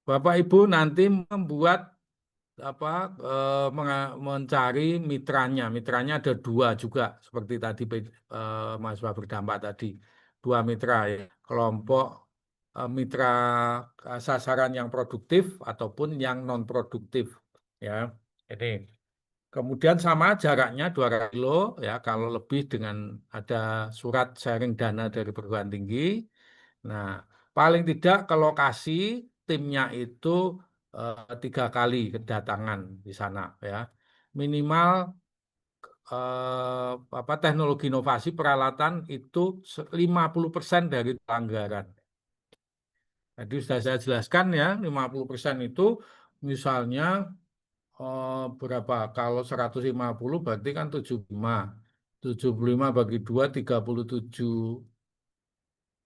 Bapak Ibu nanti membuat apa mencari mitranya. Mitranya ada 2 juga, seperti tadi mahasiswa berdampak tadi. 2 mitra ya, kelompok mitra sasaran yang produktif ataupun yang non produktif ya. Ini kemudian sama jaraknya 200 kilo ya, kalau lebih dengan ada surat sharing dana dari perguruan tinggi. Nah, paling tidak ke lokasi timnya itu 3 kali kedatangan di sana ya. Minimal teknologi inovasi peralatan itu 50% dari anggaran. Jadi sudah saya jelaskan ya, 50% itu misalnya berapa? Kalau 150 berarti kan 75. 75 bagi 2, 37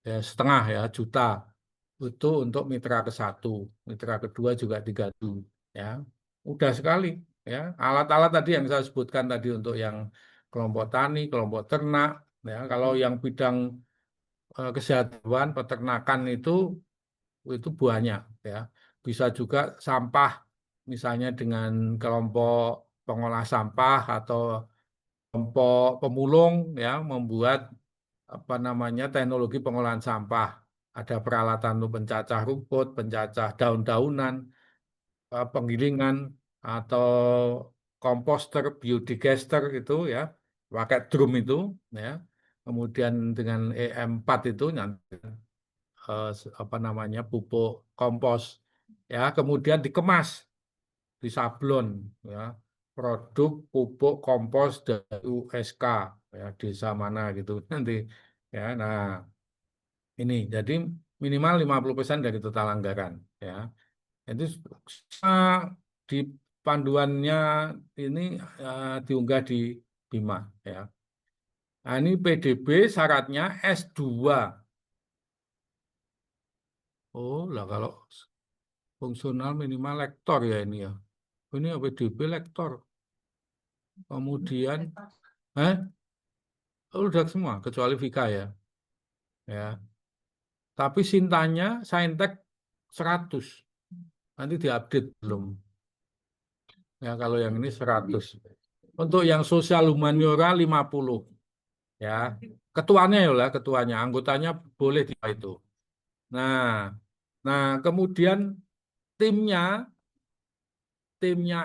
ya, setengah ya juta. Itu untuk mitra ke-1. Mitra kedua juga 30 ya. Mudah sekali ya. Alat-alat tadi yang saya sebutkan tadi untuk yang kelompok tani, kelompok ternak ya. Kalau yang bidang kesehatan peternakan itu banyak ya. Bisa juga sampah misalnya dengan kelompok pengolah sampah atau kelompok pemulung ya, membuat apa namanya teknologi pengolahan sampah. Ada peralatan untuk pencacah rumput, pencacah daun-daunan, penggilingan atau komposter, biodigester itu ya, pakai drum itu ya. Kemudian dengan EM4 itu nanti apa namanya pupuk kompos ya, kemudian dikemas di sablon ya, produk pupuk kompos dari USK ya, desa mana gitu nanti ya. Nah, ini jadi minimal 50% dari total anggaran ya. Itu di panduannya ini diunggah di Bima ya. Nah, ini PDB syaratnya S2. Oh lah, kalau fungsional minimal lektor ya ini ya. Ini PDB lektor. Kemudian udah semua kecuali Vika ya. Ya. Tapi Sintanya Saintek 100. Nanti diupdate belum. Ya, kalau yang ini 100. Untuk yang sosial humaniora 50. Ya. Ketuanya ya lah, ketuanya, anggotanya boleh di itu. Nah, kemudian timnya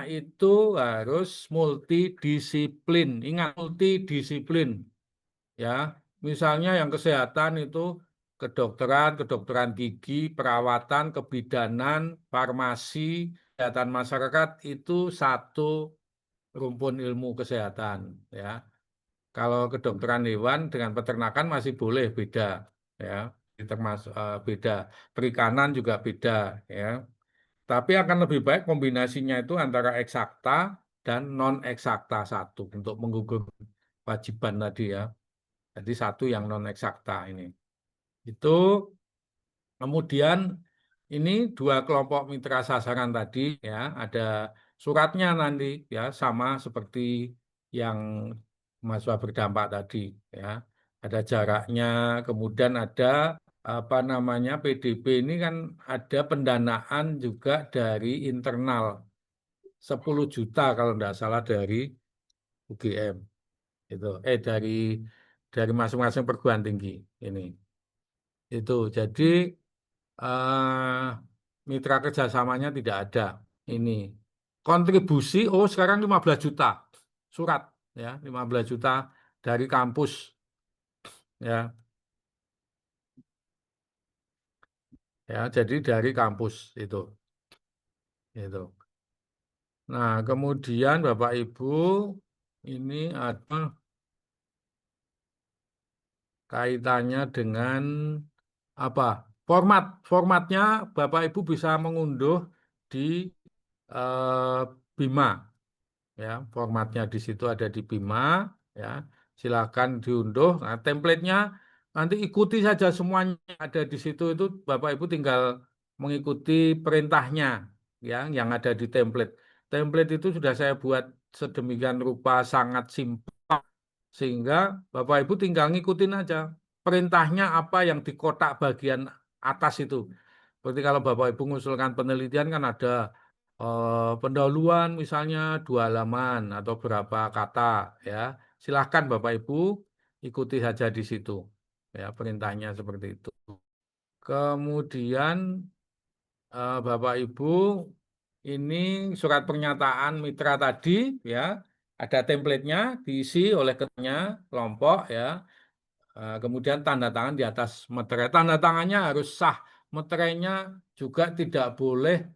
itu harus multidisiplin. Ingat, multidisiplin. Ya, misalnya yang kesehatan itu kedokteran gigi, perawatan, kebidanan, farmasi, kesehatan masyarakat itu satu rumpun ilmu kesehatan. Ya, kalau kedokteran hewan dengan peternakan masih boleh beda. Ya, termasuk beda. Perikanan juga beda. Ya. Tapi akan lebih baik kombinasinya itu antara eksakta dan non eksakta satu untuk menggugur kewajiban tadi ya. Jadi satu yang non eksakta ini. Itu kemudian ini 2 kelompok mitra sasaran tadi ya, ada suratnya nanti ya, sama seperti yang mahasiswa berdampak tadi ya. Ada jaraknya, kemudian ada apa namanya PDB ini kan ada pendanaan juga dari internal 10 juta kalau tidak salah dari UGM itu dari masing-masing perguruan tinggi ini itu. Jadi mitra kerjasamanya tidak ada ini. Kontribusi sekarang 15 juta surat ya, 15 juta dari kampus ya. ya. Jadi dari kampus itu. Nah, kemudian Bapak Ibu ini ada kaitannya dengan apa? Formatnya Bapak Ibu bisa mengunduh di Bima, ya. Formatnya di situ ada di Bima, ya. Silakan diunduh. Nah, template-nya nanti ikuti saja semuanya ada di situ, itu Bapak Ibu tinggal mengikuti perintahnya, ya, yang ada di template. Template itu sudah saya buat sedemikian rupa, sangat simpel, sehingga Bapak Ibu tinggal ngikutin aja perintahnya apa yang di kotak bagian atas itu. Seperti kalau Bapak Ibu mengusulkan penelitian kan ada pendahuluan misalnya 2 halaman atau berapa kata, ya. Silahkan Bapak Ibu ikuti saja di situ, ya, perintahnya seperti itu. Kemudian Bapak Ibu ini surat pernyataan mitra tadi, ya, ada template-nya diisi oleh ketuanya kelompok, ya. Kemudian tanda tangan di atas meterai. Tanda tangannya harus sah. Meterainya juga tidak boleh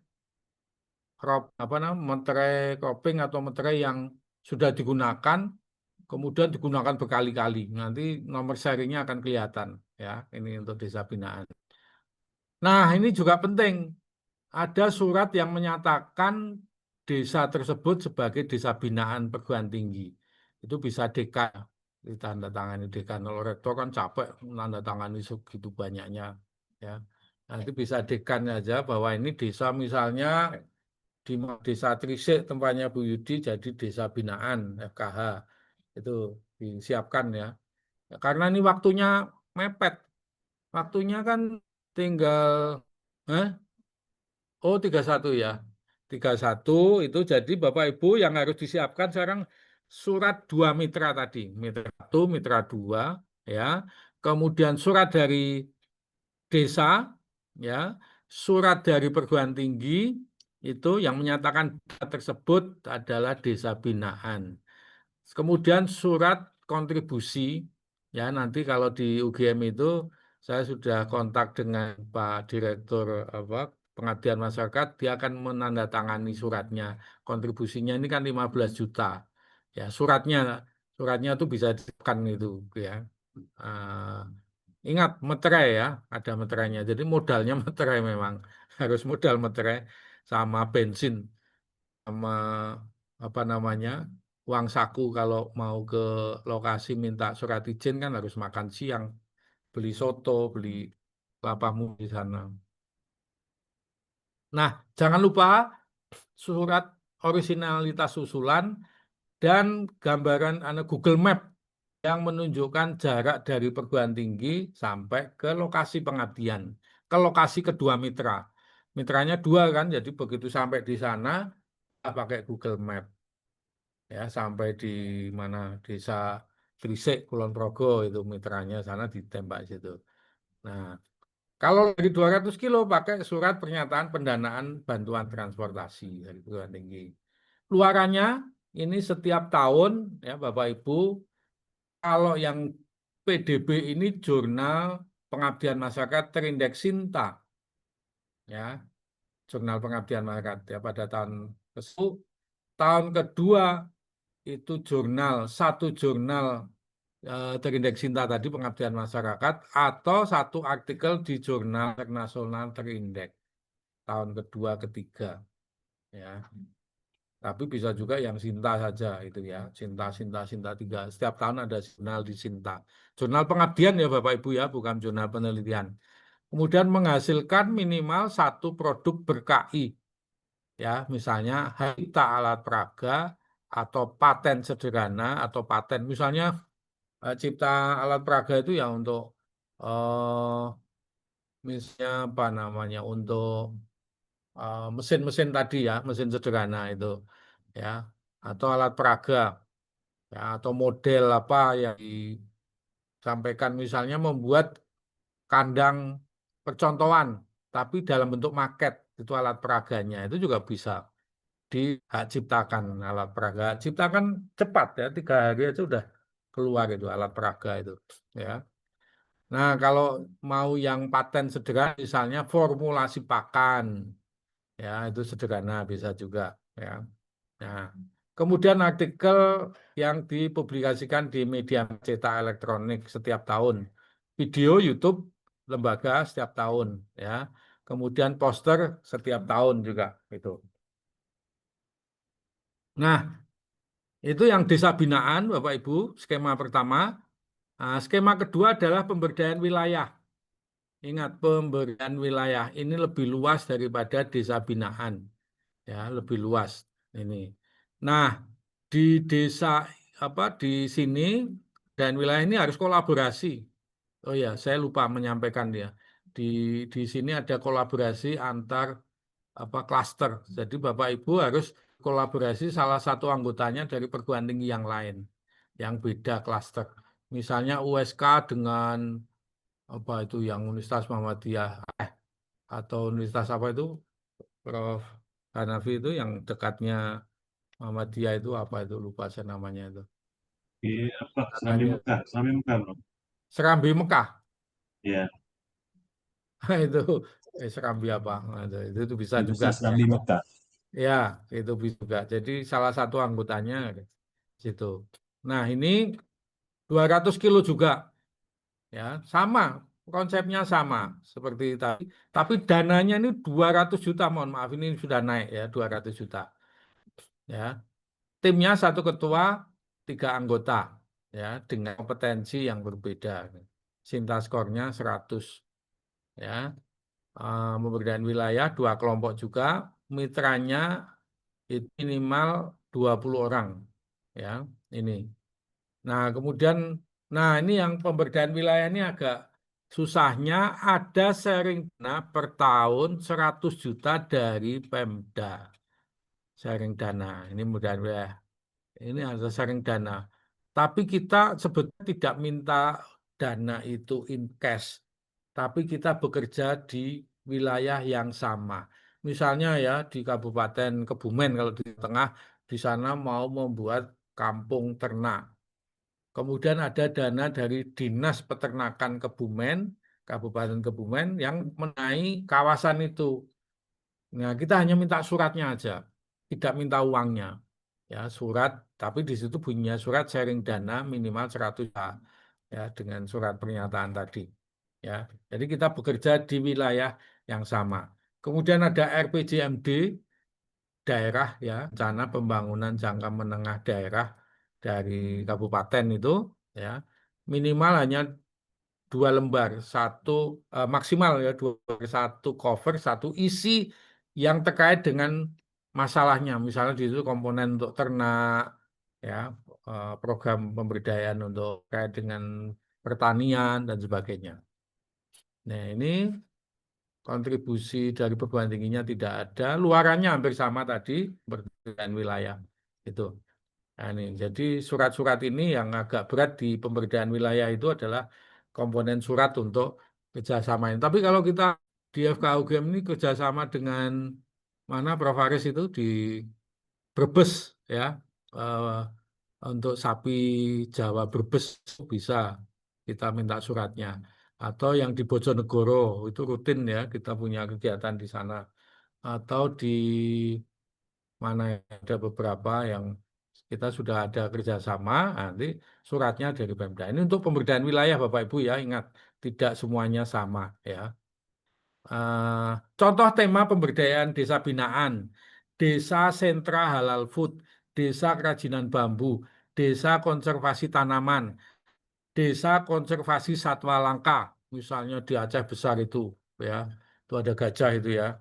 meterai cropping atau meterai yang sudah digunakan kemudian digunakan berkali-kali. Nanti nomor serinya akan kelihatan, ya. Ini untuk desa binaan. Nah, ini juga penting. Ada surat yang menyatakan desa tersebut sebagai desa binaan perguruan tinggi. Itu bisa dekan, ditandatangani dekan. Kalau rektor kan capek menandatangani segitu banyaknya, ya. Nanti bisa dekan aja bahwa ini desa misalnya di Desa Trisik tempatnya Bu Yudi jadi desa binaan FKH. Itu disiapkan, ya. Karena ini waktunya mepet. Waktunya kan tinggal Oh, 31, ya. 31 itu jadi Bapak Ibu yang harus disiapkan sekarang surat 2 mitra tadi. Mitra 1, mitra 2, ya. Kemudian surat dari desa, ya. Surat dari perguruan tinggi itu yang menyatakan desa tersebut adalah desa binaan. Kemudian surat kontribusi, ya, nanti kalau di UGM itu saya sudah kontak dengan Pak Direktur Pengabdian Masyarakat, dia akan menandatangani suratnya. Kontribusinya ini kan 15 juta. Ya, suratnya itu bisa ditekan itu, ya. Ingat meterai, ya, ada meterainya. Jadi modalnya meterai memang harus modal meterai sama bensin sama uang saku kalau mau ke lokasi minta surat izin kan harus makan siang, beli soto, beli papamu di sana. Nah, jangan lupa surat originalitas susulan dan gambaran Google Map yang menunjukkan jarak dari perguruan tinggi sampai ke lokasi pengabdian, ke lokasi kedua mitra. Mitranya 2 kan, jadi begitu sampai di sana pakai Google Map, ya, sampai di mana desa Trisik, Kulon Progo itu mitranya, sana ditembak situ. Nah, kalau dari 200 kilo pakai surat pernyataan pendanaan bantuan transportasi dari perguruan tinggi. Luarannya ini setiap tahun, ya Bapak Ibu, kalau yang PDB ini Jurnal Pengabdian Masyarakat Terindeks Sinta, ya, Jurnal Pengabdian Masyarakat, ya, pada tahun kedua itu satu jurnal terindeks Sinta tadi Pengabdian Masyarakat atau satu artikel di jurnal internasional terindeks tahun kedua ketiga, ya. Tapi bisa juga yang Sinta saja itu, ya, Sinta 3. Setiap tahun ada jurnal di Sinta. Jurnal pengabdian, ya Bapak Ibu, ya, bukan jurnal penelitian. Kemudian menghasilkan minimal 1 produk ber-KI, ya, misalnya Haita alat peraga atau paten sederhana atau paten misalnya cipta alat peraga itu ya untuk misalnya untuk mesin-mesin tadi, ya, mesin sederhana itu, ya, atau alat peraga, ya, atau model apa yang disampaikan misalnya membuat kandang percontohan tapi dalam bentuk maket, itu alat peraganya itu juga bisa hak ciptakan. Alat peraga ciptakan cepat, ya, 3 hari aja sudah keluar itu alat peraga itu, ya. Nah, kalau mau yang paten sederhana, misalnya formulasi pakan, ya itu sederhana bisa juga, ya. Nah, kemudian artikel yang dipublikasikan di media cetak elektronik setiap tahun, video YouTube lembaga setiap tahun, ya. Kemudian poster setiap tahun juga itu. Nah, itu yang desa binaan, Bapak Ibu, skema pertama. Nah, skema kedua adalah pemberdayaan wilayah. Ingat, pemberdayaan wilayah ini lebih luas daripada desa binaan, ya, lebih luas ini. Nah, di desa di sini dan wilayah ini harus kolaborasi. Oh ya, saya lupa menyampaikan dia. Di sini ada kolaborasi antar klaster. Jadi Bapak Ibu harus kolaborasi salah satu anggotanya dari perguruan tinggi yang lain, yang beda klaster. Misalnya USK dengan itu yang Universitas Muhammadiyah atau universitas apa itu, Prof. Hanafi itu yang dekatnya Muhammadiyah itu apa itu, lupa saya namanya itu.
Di Serambi Mekah, bro.
Serambi Mekah.
Ya.
Itu Serambi apa? Nah, itu bisa juga.
Serambi Mekah.
Ya, itu bisa juga. Jadi salah satu anggotanya situ. Nah, ini 200 kilo juga. Ya, sama. Konsepnya sama seperti tadi. Tapi dananya ini 200 juta, mohon maaf ini sudah naik ya, 200 juta. Ya. Timnya 1 ketua, 3 anggota ya, dengan kompetensi yang berbeda. Sinta skornya 100 ya. Pemberdayaan wilayah 2 kelompok juga, mitranya itu minimal 20 orang ya, ini. Nah, kemudian ini yang pemberdayaan wilayah ini agak susahnya, ada sharing dana per tahun 100 juta dari Pemda. Sharing dana, ini pemberdayaan wilayah. Ini ada sharing dana. Tapi kita sebetulnya tidak minta dana itu in cash, tapi kita bekerja di wilayah yang sama. Misalnya ya di Kabupaten Kebumen, kalau di tengah, di sana mau membuat kampung ternak. Kemudian ada dana dari Dinas Peternakan Kebumen, Kabupaten Kebumen yang menaiki kawasan itu. Nah, kita hanya minta suratnya aja, tidak minta uangnya. Ya, surat, tapi di situ bunyinya surat sharing dana minimal 100 juta. Ya, dengan surat pernyataan tadi. Ya, jadi kita bekerja di wilayah yang sama. Kemudian ada RPJMD daerah ya, rencana pembangunan jangka menengah daerah dari kabupaten itu ya, minimal hanya 2 lembar, maksimal ya 1 cover, 1 isi yang terkait dengan masalahnya. Misalnya di situ komponen untuk ternak, ya, program pemberdayaan untuk terkait dengan pertanian dan sebagainya. Nah, ini kontribusi dari perguruan tingginya tidak ada, luarannya hampir sama tadi, pemberdayaan wilayah itu. Nah, ini, jadi surat-surat ini yang agak berat di pemberdayaan wilayah itu adalah komponen surat untuk kerjasama ini. Tapi kalau kita di FK UGM ini kerjasama dengan mana Prof. Haris itu di Brebes ya, untuk sapi Jawa Brebes bisa kita minta suratnya. Atau yang di Bojonegoro itu rutin ya, kita punya kegiatan di sana. Atau di mana ada beberapa yang kita sudah ada kerjasama, nanti suratnya dari Pemda. Ini untuk pemberdayaan wilayah Bapak Ibu ya, ingat tidak semuanya sama ya. Contoh tema pemberdayaan desa binaan, desa sentra halal food, desa kerajinan bambu, desa konservasi tanaman, desa konservasi satwa langka, misalnya di Aceh Besar itu ya, itu ada gajah itu ya.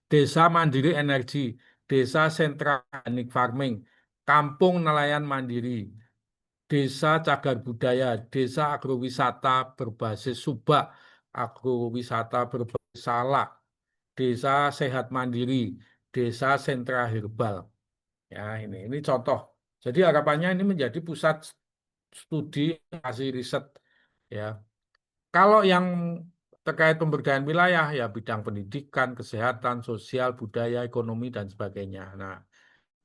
Desa mandiri energi, desa sentra organic farming, kampung nelayan mandiri, desa cagar budaya, desa agrowisata berbasis subak, agrowisata berbasis salak, desa sehat mandiri, desa sentra herbal. Ya, ini contoh. Jadi harapannya ini menjadi pusat studi hasil riset ya. Kalau yang terkait pemberdayaan wilayah ya bidang pendidikan, kesehatan, sosial, budaya, ekonomi dan sebagainya. Nah,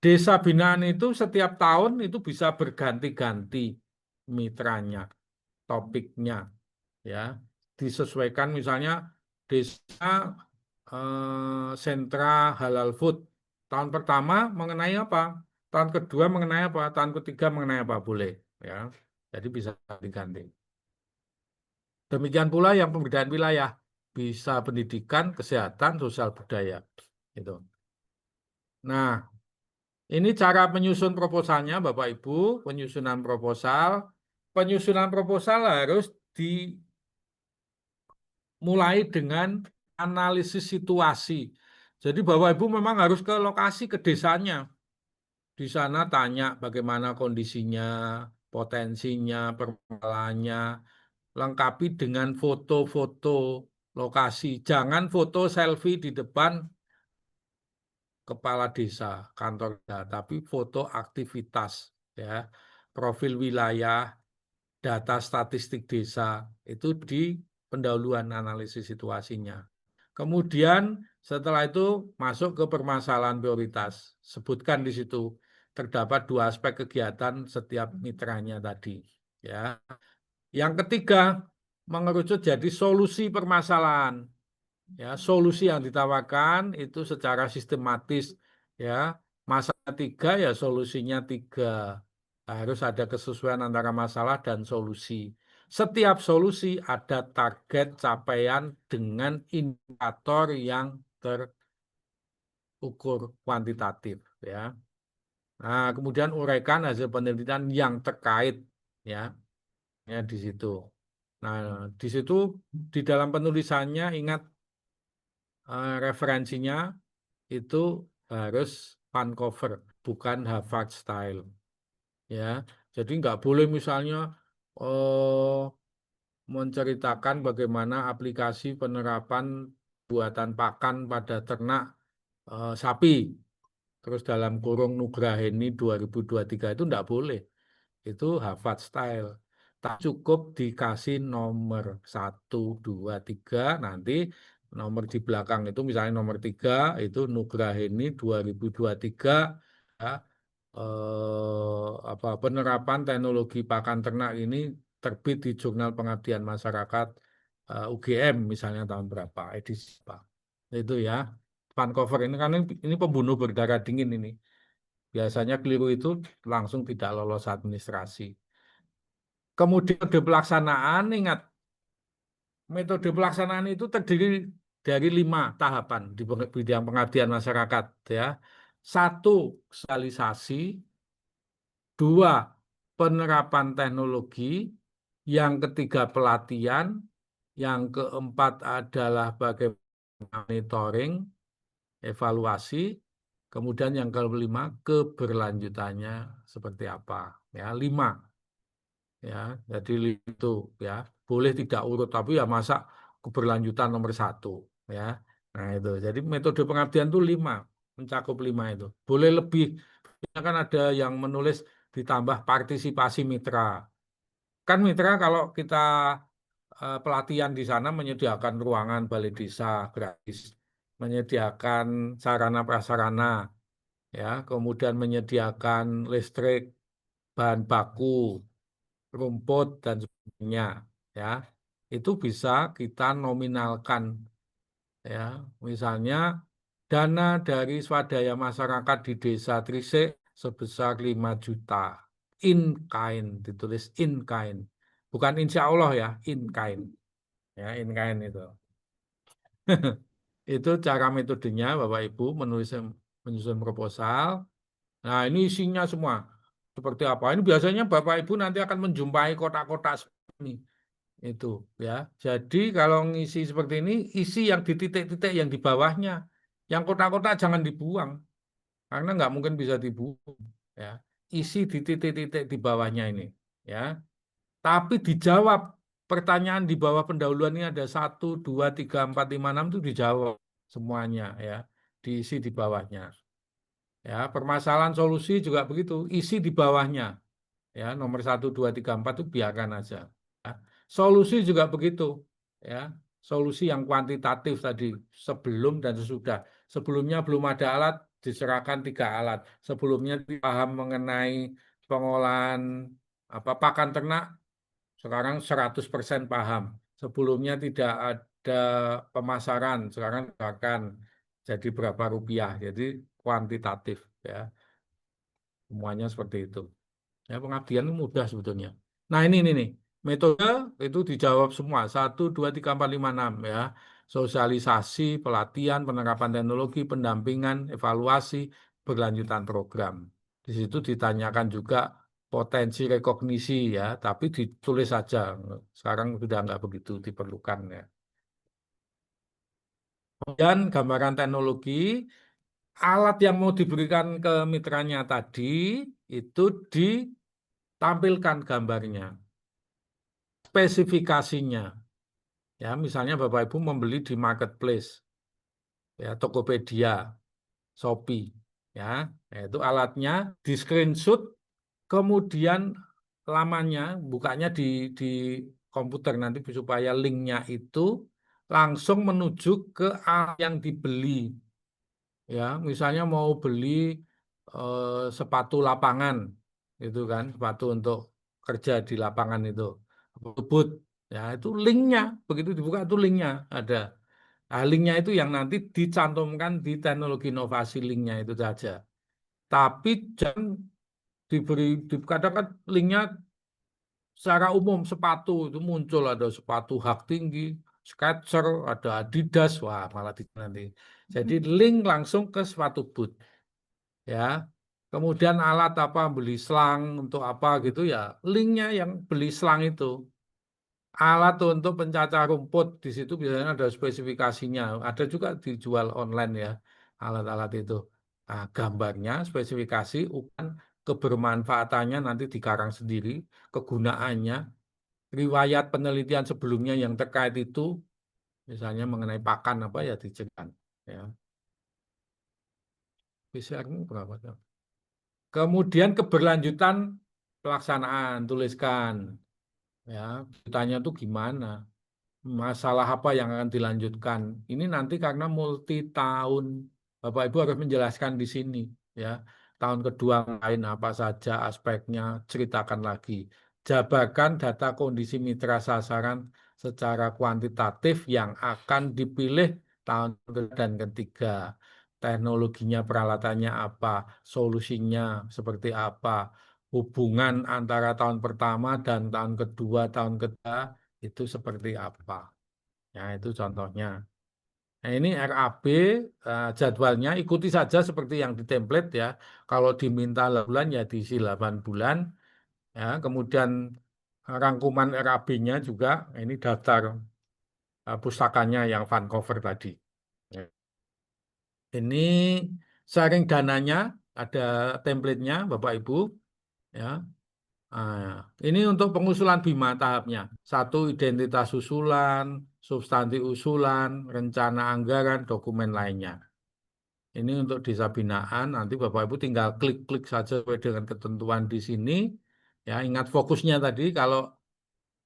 desa binaan itu setiap tahun itu bisa berganti-ganti mitranya, topiknya. ya. Disesuaikan misalnya desa sentra halal food. Tahun pertama mengenai apa? Tahun kedua mengenai apa? Tahun ketiga mengenai apa? Boleh, ya. Jadi bisa diganti. Demikian pula yang pemberdayaan wilayah, bisa pendidikan, kesehatan, sosial budaya. Gitu. Nah, ini cara penyusun proposalnya, Bapak Ibu, penyusunan proposal. Penyusunan proposal harus dimulai dengan analisis situasi. Jadi Bapak Ibu memang harus ke lokasi, ke desanya. Di sana tanya bagaimana kondisinya, potensinya, permasalahannya, lengkapi dengan foto-foto lokasi. Jangan foto selfie di depan kepala desa, kantor desa, tapi foto aktivitas, ya, profil wilayah, data statistik desa, itu di pendahuluan analisis situasinya. Kemudian setelah itu masuk ke permasalahan prioritas. Sebutkan di situ terdapat 2 aspek kegiatan setiap mitranya tadi, ya. Yang ketiga, mengerucut jadi solusi permasalahan. Ya, solusi yang ditawarkan itu secara sistematis, ya. Masalah 3 ya solusinya 3. Harus ada kesesuaian antara masalah dan solusi. Setiap solusi ada target capaian dengan indikator yang terukur kuantitatif, ya. Nah, kemudian uraikan hasil penelitian yang terkait, ya. Ya di situ. Nah, di situ di dalam penulisannya ingat referensinya itu harus Vancouver, bukan Harvard style. Ya, jadi nggak boleh misalnya menceritakan bagaimana aplikasi penerapan buatan pakan pada ternak sapi. Terus dalam kurung Nugraheni 2023 itu nggak boleh. Itu Harvard style. Tak cukup dikasih nomor 1, 2, 3, nanti nomor di belakang itu misalnya nomor 3 itu Nugraheni 2023, ya, penerapan teknologi pakan ternak ini terbit di Jurnal Pengabdian Masyarakat UGM misalnya tahun berapa, edisi apa. Itu ya. Vancouver ini kan ini pembunuh berdarah dingin ini. Biasanya keliru itu langsung tidak lolos administrasi. Kemudian metode pelaksanaan, ingat, metode pelaksanaan itu terdiri dari 5 tahapan di bidang pengabdian masyarakat, ya. 1, sosialisasi. 2, penerapan teknologi. Yang ketiga, pelatihan. Yang keempat adalah bagaimana monitoring, evaluasi. Kemudian yang kelima, keberlanjutannya seperti apa. Ya, 5. Ya, jadi itu ya boleh tidak urut, tapi ya masa keberlanjutan nomor 1, ya. Nah itu, jadi metode pengabdian itu 5, mencakup 5 itu. Boleh lebih, kan ada yang menulis ditambah partisipasi mitra. Kan mitra kalau kita pelatihan di sana menyediakan ruangan balai desa gratis, menyediakan sarana prasarana, ya, kemudian menyediakan listrik, bahan baku, rumput dan sebagainya, ya. Itu bisa kita nominalkan, ya. Misalnya dana dari swadaya masyarakat di Desa Trisik sebesar 5 juta in kind, ditulis in kind, bukan insya Allah ya, in kind, ya, in kind itu. Itu cara metodenya Bapak Ibu menyusun proposal. Nah, ini isinya semua seperti apa. Ini biasanya Bapak Ibu nanti akan menjumpai kotak-kotak seperti ini. Itu ya. Jadi kalau ngisi seperti ini, isi yang di titik-titik yang di bawahnya. Yang kotak-kotak jangan dibuang karena nggak mungkin bisa dibuang, ya. Isi di titik-titik di bawahnya ini, ya. Tapi dijawab pertanyaan di bawah pendahuluan ini ada 1, 2, 3, 4, 5, 6 itu dijawab semuanya, ya. Diisi di bawahnya. Ya, permasalahan solusi juga begitu, isi di bawahnya. Ya, nomor 1, 2, 3, 4 itu biarkan aja. Ya. Solusi juga begitu, ya. Solusi yang kuantitatif tadi, sebelum dan sesudah. Sebelumnya belum ada alat, diserahkan 3 alat. Sebelumnya paham mengenai pengolahan pakan ternak, sekarang 100% paham. Sebelumnya tidak ada pemasaran, sekarang akan jadi berapa rupiah. Jadi kuantitatif ya. Semuanya seperti itu. Ya, pengabdian itu mudah sebetulnya. Nah, ini nih. Metode itu dijawab semua. 1, 2, 3, 4, 5, 6 ya. Sosialisasi, pelatihan, penerapan teknologi, pendampingan, evaluasi, berlanjutan program. Di situ ditanyakan juga potensi rekognisi ya, tapi ditulis saja. Sekarang sudah nggak begitu diperlukan ya. Kemudian gambaran teknologi, alat yang mau diberikan ke mitranya tadi itu ditampilkan gambarnya, spesifikasinya. Ya, misalnya Bapak Ibu membeli di marketplace, ya, Tokopedia, Shopee, ya, itu alatnya di screenshot, kemudian lamanya bukanya di komputer nanti supaya linknya itu langsung menuju ke alat yang dibeli. Ya, misalnya mau beli sepatu lapangan, itu kan, sepatu untuk kerja di lapangan itu, boot, ya itu linknya, begitu dibuka itu linknya ada. Nah, linknya itu yang nanti dicantumkan di teknologi inovasi linknya itu saja. Tapi jangan kadang kan linknya secara umum sepatu itu muncul ada sepatu hak tinggi, Skechers, ada Adidas, wah malah nanti. Jadi link langsung ke sepatu boot. Ya, kemudian alat apa beli selang untuk apa gitu ya, linknya yang beli selang itu. Alat untuk pencacah rumput di situ biasanya ada spesifikasinya, ada juga dijual online ya alat-alat itu. Nah, gambarnya, spesifikasi, ukuran, kebermanfaatannya nanti dikarang sendiri, kegunaannya, riwayat penelitian sebelumnya yang terkait itu, misalnya mengenai pakan apa ya diceritakan. Ya. PCR-mu berapa? Kemudian keberlanjutan pelaksanaan, tuliskan. Ya, ditanya tuh gimana? Masalah apa yang akan dilanjutkan? Ini nanti karena multi tahun, Bapak Ibu harus menjelaskan di sini. Ya, tahun kedua lain apa saja aspeknya, ceritakan lagi. Jabarkan data kondisi mitra sasaran secara kuantitatif yang akan dipilih tahun kedua dan ketiga. Teknologinya, peralatannya apa, solusinya seperti apa, hubungan antara tahun pertama dan tahun kedua, tahun ketiga itu seperti apa. Ya, itu contohnya. Nah, ini RAB jadwalnya ikuti saja seperti yang di template ya. Kalau diminta 8 bulan ya diisi 8 bulan. Ya, kemudian rangkuman RAB-nya juga ini daftar pustakanya yang Vancouver tadi. Ya. Ini sharing dananya ada template-nya Bapak Ibu ya. Ini untuk pengusulan BIMA tahapnya. 1, identitas usulan, substansi usulan, rencana anggaran, dokumen lainnya. Ini untuk desa binaan, nanti Bapak Ibu tinggal klik-klik saja sesuai dengan ketentuan di sini. Ya, ingat fokusnya tadi, kalau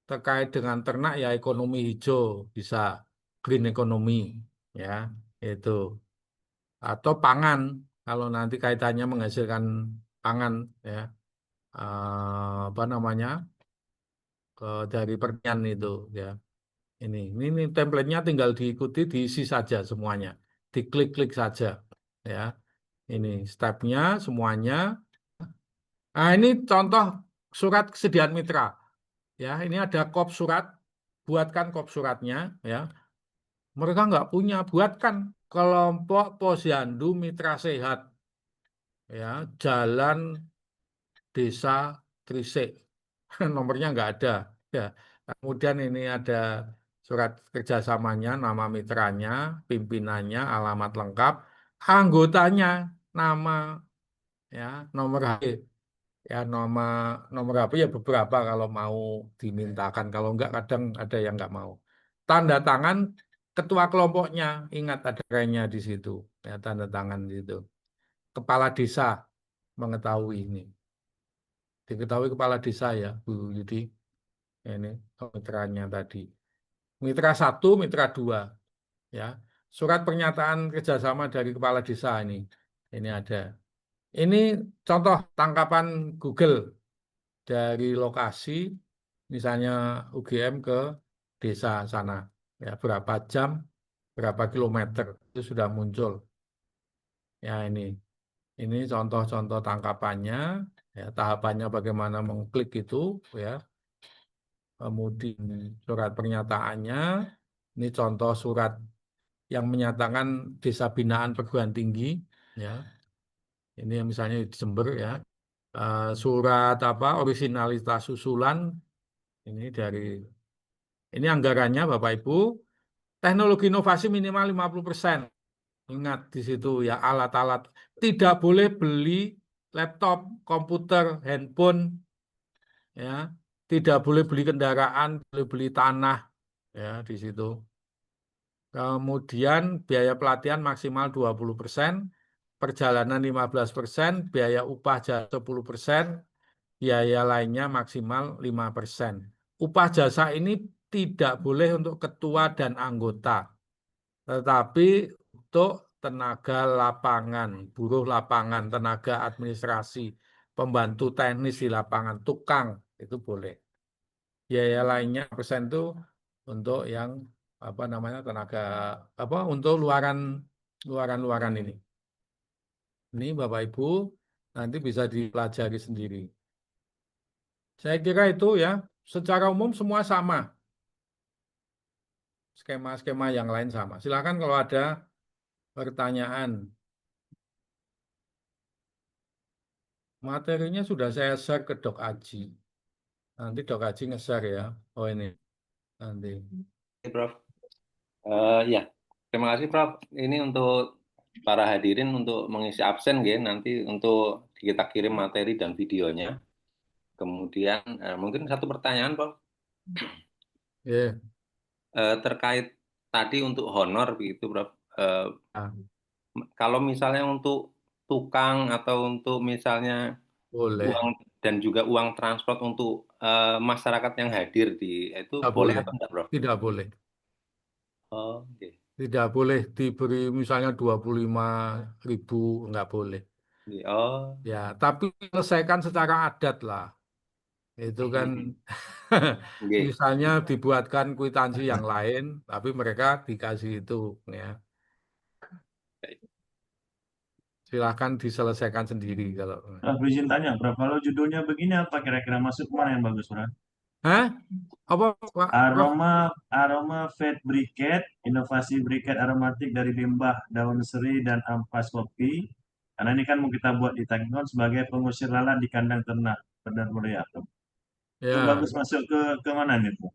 terkait dengan ternak ya ekonomi hijau, bisa green economy, ya, itu. Atau pangan, kalau nanti kaitannya menghasilkan pangan, ya, apa namanya, dari pertanian itu ya. Ini template-nya tinggal diikuti, diisi saja semuanya. Diklik-klik saja ya. Ini step-nya semuanya. Nah, ini contoh surat kesediaan mitra. Ya, ini ada kop surat. Buatkan kop suratnya ya. Mereka nggak punya, buatkan kelompok posyandu mitra sehat. Ya, Jalan Desa Trisik. Nomornya nggak ada. Ya. Kemudian ini ada surat kerjasamanya, nama mitranya, pimpinannya, alamat lengkap, anggotanya, nama, ya, nomor HP, ya, nomor HP ya beberapa kalau mau dimintakan, kalau enggak kadang ada yang enggak mau. Tanda tangan ketua kelompoknya, ingat ada kerennya di situ, ya, tanda tangan di situ. Kepala desa mengetahui ini, diketahui kepala desa ya, Bu Yudi. Ini mitranya tadi. Mitra 1, mitra 2. Ya. Surat pernyataan kerjasama dari kepala desa ini. Ini ada. Ini contoh tangkapan Google dari lokasi, misalnya UGM ke desa sana. Ya, berapa jam, berapa kilometer itu sudah muncul. Ya ini contoh-contoh tangkapannya, ya, tahapannya bagaimana mengklik itu, ya. Kemudian surat pernyataannya, ini contoh surat yang menyatakan desa binaan perguruan tinggi, ya. Ini yang misalnya di Jember, ya. Surat originalitas susulan ini ini anggarannya Bapak Ibu, teknologi inovasi minimal 50%. Ingat di situ ya, alat-alat, tidak boleh beli laptop, komputer, handphone, ya, tidak boleh beli kendaraan, boleh beli tanah, ya, di situ. Kemudian biaya pelatihan maksimal 20%, perjalanan 15%, biaya upah jasa 10%, biaya lainnya maksimal 5%. Upah jasa ini tidak boleh untuk ketua dan anggota, tetapi untuk tenaga lapangan, buruh lapangan, tenaga administrasi, pembantu teknis di lapangan, tukang, itu boleh. Biaya lainnya persen itu untuk yang tenaga untuk luaran ini. Ini Bapak Ibu nanti bisa dipelajari sendiri. Saya kira itu ya, secara umum semua sama. Skema-skema yang lain sama. Silakan kalau ada pertanyaan. Materinya sudah saya share ke Dok Aji. Nanti Dok Aji nge-share ya. Oh ini nanti.
Oke, Prof. Ya, terima kasih Prof. Ini untuk para hadirin untuk mengisi absen ya, nanti untuk kita kirim materi dan videonya. Kemudian mungkin satu pertanyaan Prof.
Yeah.
Terkait tadi untuk honor begitu Prof. Kalau misalnya untuk tukang atau untuk misalnya
Boleh.
uang dan juga uang transport untuk masyarakat yang hadir di itu
Tidak
boleh
boleh.
atau enggak Prof?
Tidak boleh.
Oh, oke.
Tidak boleh diberi misalnya 25.000, enggak boleh.
Oh,
Ya, tapi selesaikan secara adat lah. Itu kan
oke.
misalnya dibuatkan kwitansi yang lain, tapi mereka dikasih itu, ya. Silahkan diselesaikan sendiri kalau.
Prof, izin tanya, Prof, kalau judulnya begini apa kira-kira masuk mana yang bagus, Prof?
Hah? Apa, Pak? Prof?
Aroma Fat Briquette, inovasi briquette aromatik dari limbah daun seri dan ampas kopi. Karena ini kan mau kita buat di Tangiron sebagai pengusir lalat di kandang ternak, benar mulia. Itu
Ya.
bagus masuk ke mana nih, Prof?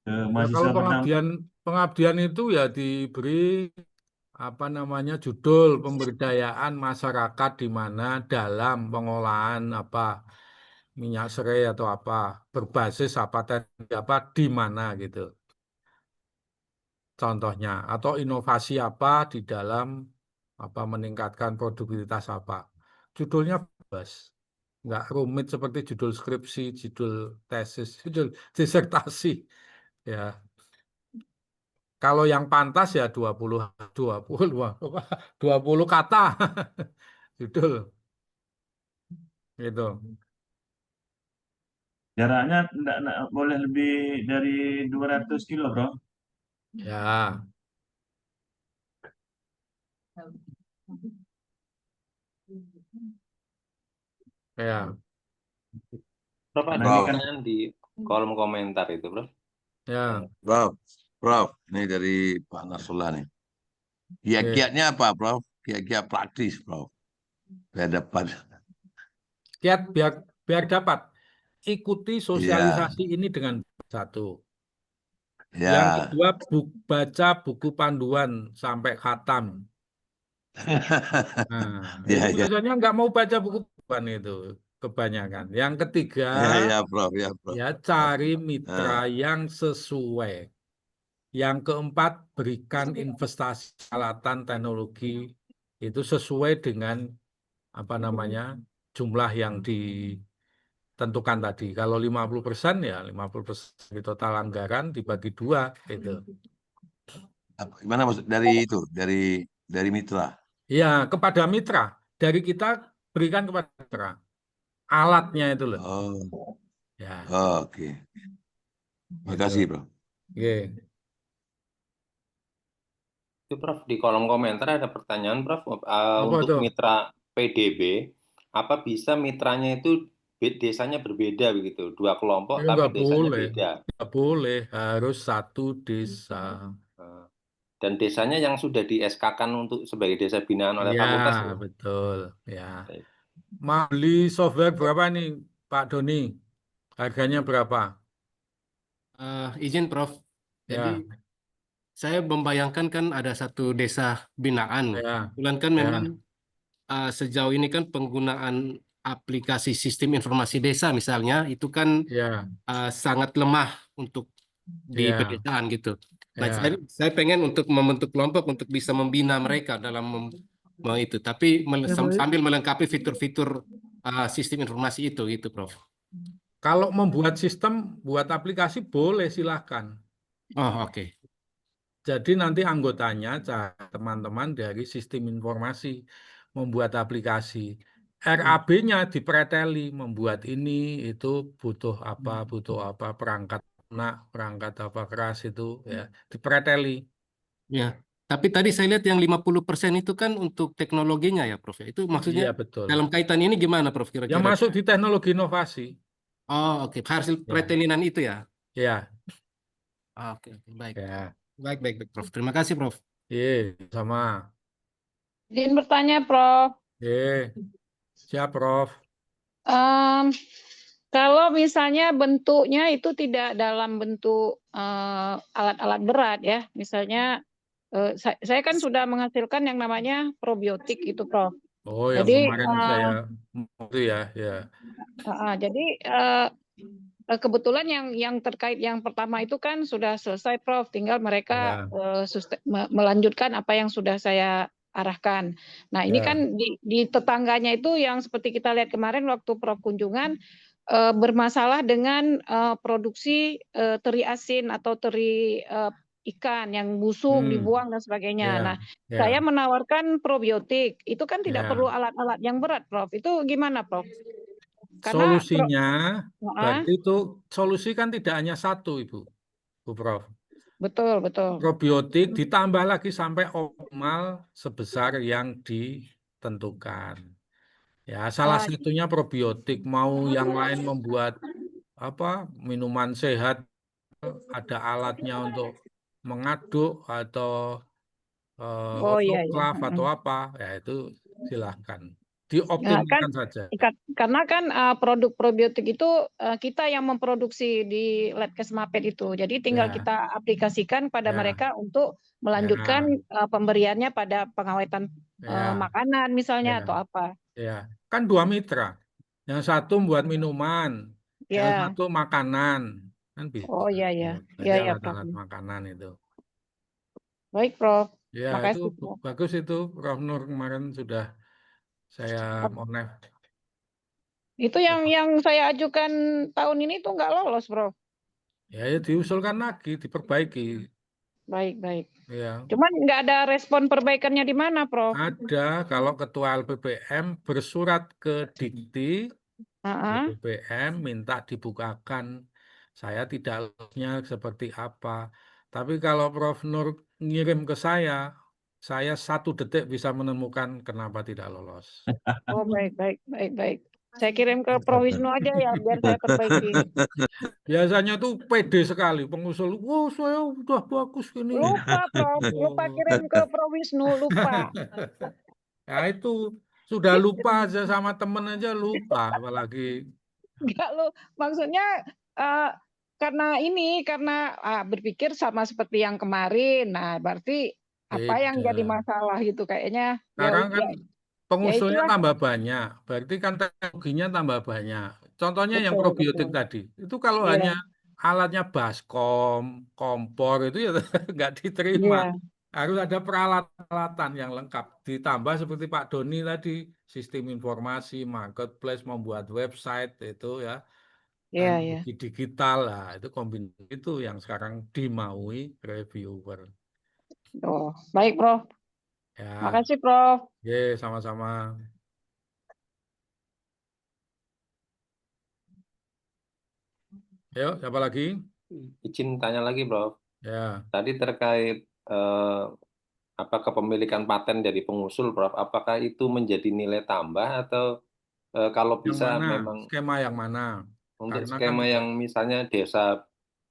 Ke
Ya,
mahasiswa
kalau pengabdian itu ya diberi judul pemberdayaan masyarakat di mana dalam pengolahan minyak serai atau berbasis di mana gitu. Contohnya atau inovasi di dalam meningkatkan produktivitas Judulnya bebas. Nggak rumit seperti judul skripsi, judul tesis, judul disertasi. Ya. Kalau yang pantas ya 20 kata judul. Gitu.
Jaraknya enggak boleh lebih dari 200 kilo, Bro.
Ya. Ya.
Prof, ada pertanyaan di kolom komentar itu, Prof.
Ya.
Prof, ini dari Pak Nasrullah nih. Kiat-kiatnya apa, Prof? Kiat-kiat praktis, Prof. Biar dapat.
Kiat biar dapat. Ikuti sosialisasi ini dengan satu. Yang kedua, baca buku panduan sampai khatam. Nah, itu biasanya nggak mau baca buku panduan itu kebanyakan. Yang ketiga,
Prof.
Ya cari mitra yang sesuai. Yang keempat, berikan investasi peralatan teknologi itu sesuai dengan jumlah yang ditentukan tadi. Kalau 50% ya 50% di total anggaran dibagi 2 itu.
Gimana maksud dari mitra?
Ya, kepada mitra. Dari kita berikan kepada mitra. Alatnya itu loh.
Oh.
Ya.
Oh, oke. Terima kasih, Prof.
Oke.
Itu Prof, di kolom komentar ada pertanyaan Prof,
Apa
untuk
tuh?
mitra PDB, apa bisa mitranya itu desanya berbeda begitu, dua kelompok
Ya
tapi
nggak
desanya
boleh,
beda.
nggak boleh, harus satu desa.
Nah, dan desanya yang sudah di SK-kan untuk sebagai desa binaan oleh
Ya,
fakultas ya.
betul. Ya.
Baik.
Mau beli software berapa nih, Pak Doni? Harganya berapa?
Izin Prof. Jadi
Ya,
saya membayangkan kan ada satu desa binaan.
ya,
Kebetulan kan
ya,
memang sejauh ini kan penggunaan aplikasi sistem informasi desa misalnya itu kan
ya,
sangat lemah untuk di
ya,
pedesaan gitu. Nah,
ya.
saya pengen untuk membentuk kelompok untuk bisa membina mereka dalam itu, tapi sambil melengkapi fitur-fitur sistem informasi itu gitu, Prof.
Kalau membuat sistem, buat aplikasi boleh, silahkan.
Oh, oke.
Jadi nanti anggotanya, teman-teman dari sistem informasi membuat aplikasi. RAB-nya dipreteli, membuat ini, itu butuh apa, perangkat lunak, perangkat apa keras itu, ya, dipreteli.
Ya. Tapi tadi saya lihat yang 50% itu kan untuk teknologinya ya, Prof. Itu maksudnya
Iya, betul.
dalam kaitan ini gimana, Prof,
Yang
kira-kira?
masuk di teknologi inovasi.
Oh, oke. Hasil
Ya,
pretelinan itu ya.
ya,
Oke, baik.
ya.
Baik, Prof. Terima kasih, Prof.
Iya, sama.
Izin bertanya, Prof.
Iya, siap, Prof.
Em, Kalau misalnya bentuknya itu tidak dalam bentuk alat-alat berat ya, misalnya saya kan sudah menghasilkan yang namanya probiotik itu, Prof.
Oh, yang
Jadi
kemarin saya itu ya, ya.
jadi kebetulan yang terkait yang pertama itu kan sudah selesai, Prof. Tinggal mereka
Ya.
melanjutkan apa yang sudah saya arahkan. Nah, ini
Ya.
kan di tetangganya itu yang seperti kita lihat kemarin waktu Prof kunjungan bermasalah dengan produksi teri asin atau teri ikan yang busuk dibuang dan sebagainya.
Ya.
Nah,
Ya.
saya menawarkan probiotik. Itu kan tidak
Ya.
perlu alat-alat yang berat, Prof. Itu gimana, Prof? Karena
Solusinya berarti itu solusi kan tidak hanya satu, Ibu, Bu Prof.
betul.
Probiotik ditambah lagi sampai optimal sebesar yang ditentukan. Ya, salah satunya probiotik. Mau yang lain membuat apa minuman sehat, ada alatnya untuk mengaduk atau autoclave atau apa, ya itu silahkan.
Nah, kan
Dioptimalkan saja.
karena kan produk probiotik itu kita yang memproduksi di Labkes Mapet itu. Jadi tinggal
Ya.
kita aplikasikan pada
Ya.
mereka untuk melanjutkan pemberiannya pada pengawetan makanan misalnya atau apa.
Ya, kan dua mitra. Yang satu buat minuman, yang
Ya.
satu makanan, kan bisa.
Oh iya.
Jadi
Ya,
alat-alat
Prof.
makanan itu.
Baik, Prof.
Ya, itu
Makasih, Prof.
bagus itu, Prof Nur kemarin sudah saya monef.
Itu yang saya ajukan tahun ini tuh nggak lolos, Prof.
Ya, diusulkan lagi, diperbaiki.
Baik.
Ya.
Cuman nggak ada respon perbaikannya di mana, Prof?
Ada, kalau Ketua LPPM bersurat ke Dikti, LPPM minta dibukakan. Saya tidak lolosnya seperti apa. Tapi kalau Prof Nur ngirim ke saya 1 detik bisa menemukan kenapa tidak lolos.
Oh, baik. Saya kirim ke Prof Wisnu aja ya, biar saya perbaiki.
Biasanya tuh pede sekali pengusul. Wah, saya udah bagus ini.
Lupa, Prof. Lupa kirim ke Prof Wisnu, lupa.
Ya itu sudah lupa aja sama temen aja lupa, apalagi.
Enggak lu, maksudnya karena berpikir sama seperti yang kemarin. Nah, berarti apa yang jadi
Beda.
masalah gitu kayaknya.
Sekarang kan pengusulnya
itulah.
tambah banyak, berarti kan teknologinya tambah banyak. Contohnya yang probiotik tadi, itu kalau
Iya.
hanya alatnya baskom, kompor itu ya nggak diterima.
Iya.
Harus ada peralatan yang lengkap. Ditambah seperti Pak Doni tadi, sistem informasi, marketplace, membuat website itu ya, teknologi digital lah, itu kombinasi itu yang sekarang dimaui reviewer.
Oh, baik, Prof.
Ya.
Makasih, Prof.
Sama-sama. Ayo, siapa lagi?
izin tanya lagi, Prof.
Ya,
Tadi terkait apa kepemilikan paten dari pengusul, Prof. Apakah itu menjadi nilai tambah atau kalau
yang
bisa
mana?
memang
Skema yang mana?
untuk
Karena kan
skema
tidak,
yang misalnya desa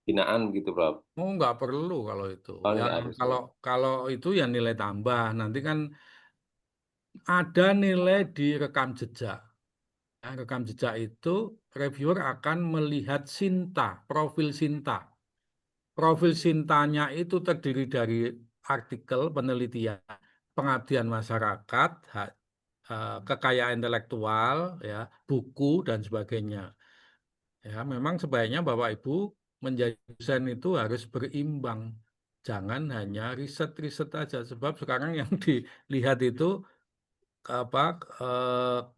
binaan gitu, Prof.
nggak perlu kalau itu.
Oh,
Yang
nggak harus.
kalau itu ya nilai tambah. Nanti kan ada nilai di rekam jejak. Nah, rekam jejak itu reviewer akan melihat Sinta, profil Sinta. Profil Sintanya itu terdiri dari artikel penelitian, pengabdian masyarakat, kekayaan intelektual, ya, buku dan sebagainya. Ya, memang sebaiknya Bapak Ibu menjadi dosen itu harus berimbang. Jangan hanya riset-riset aja, sebab sekarang yang dilihat itu apa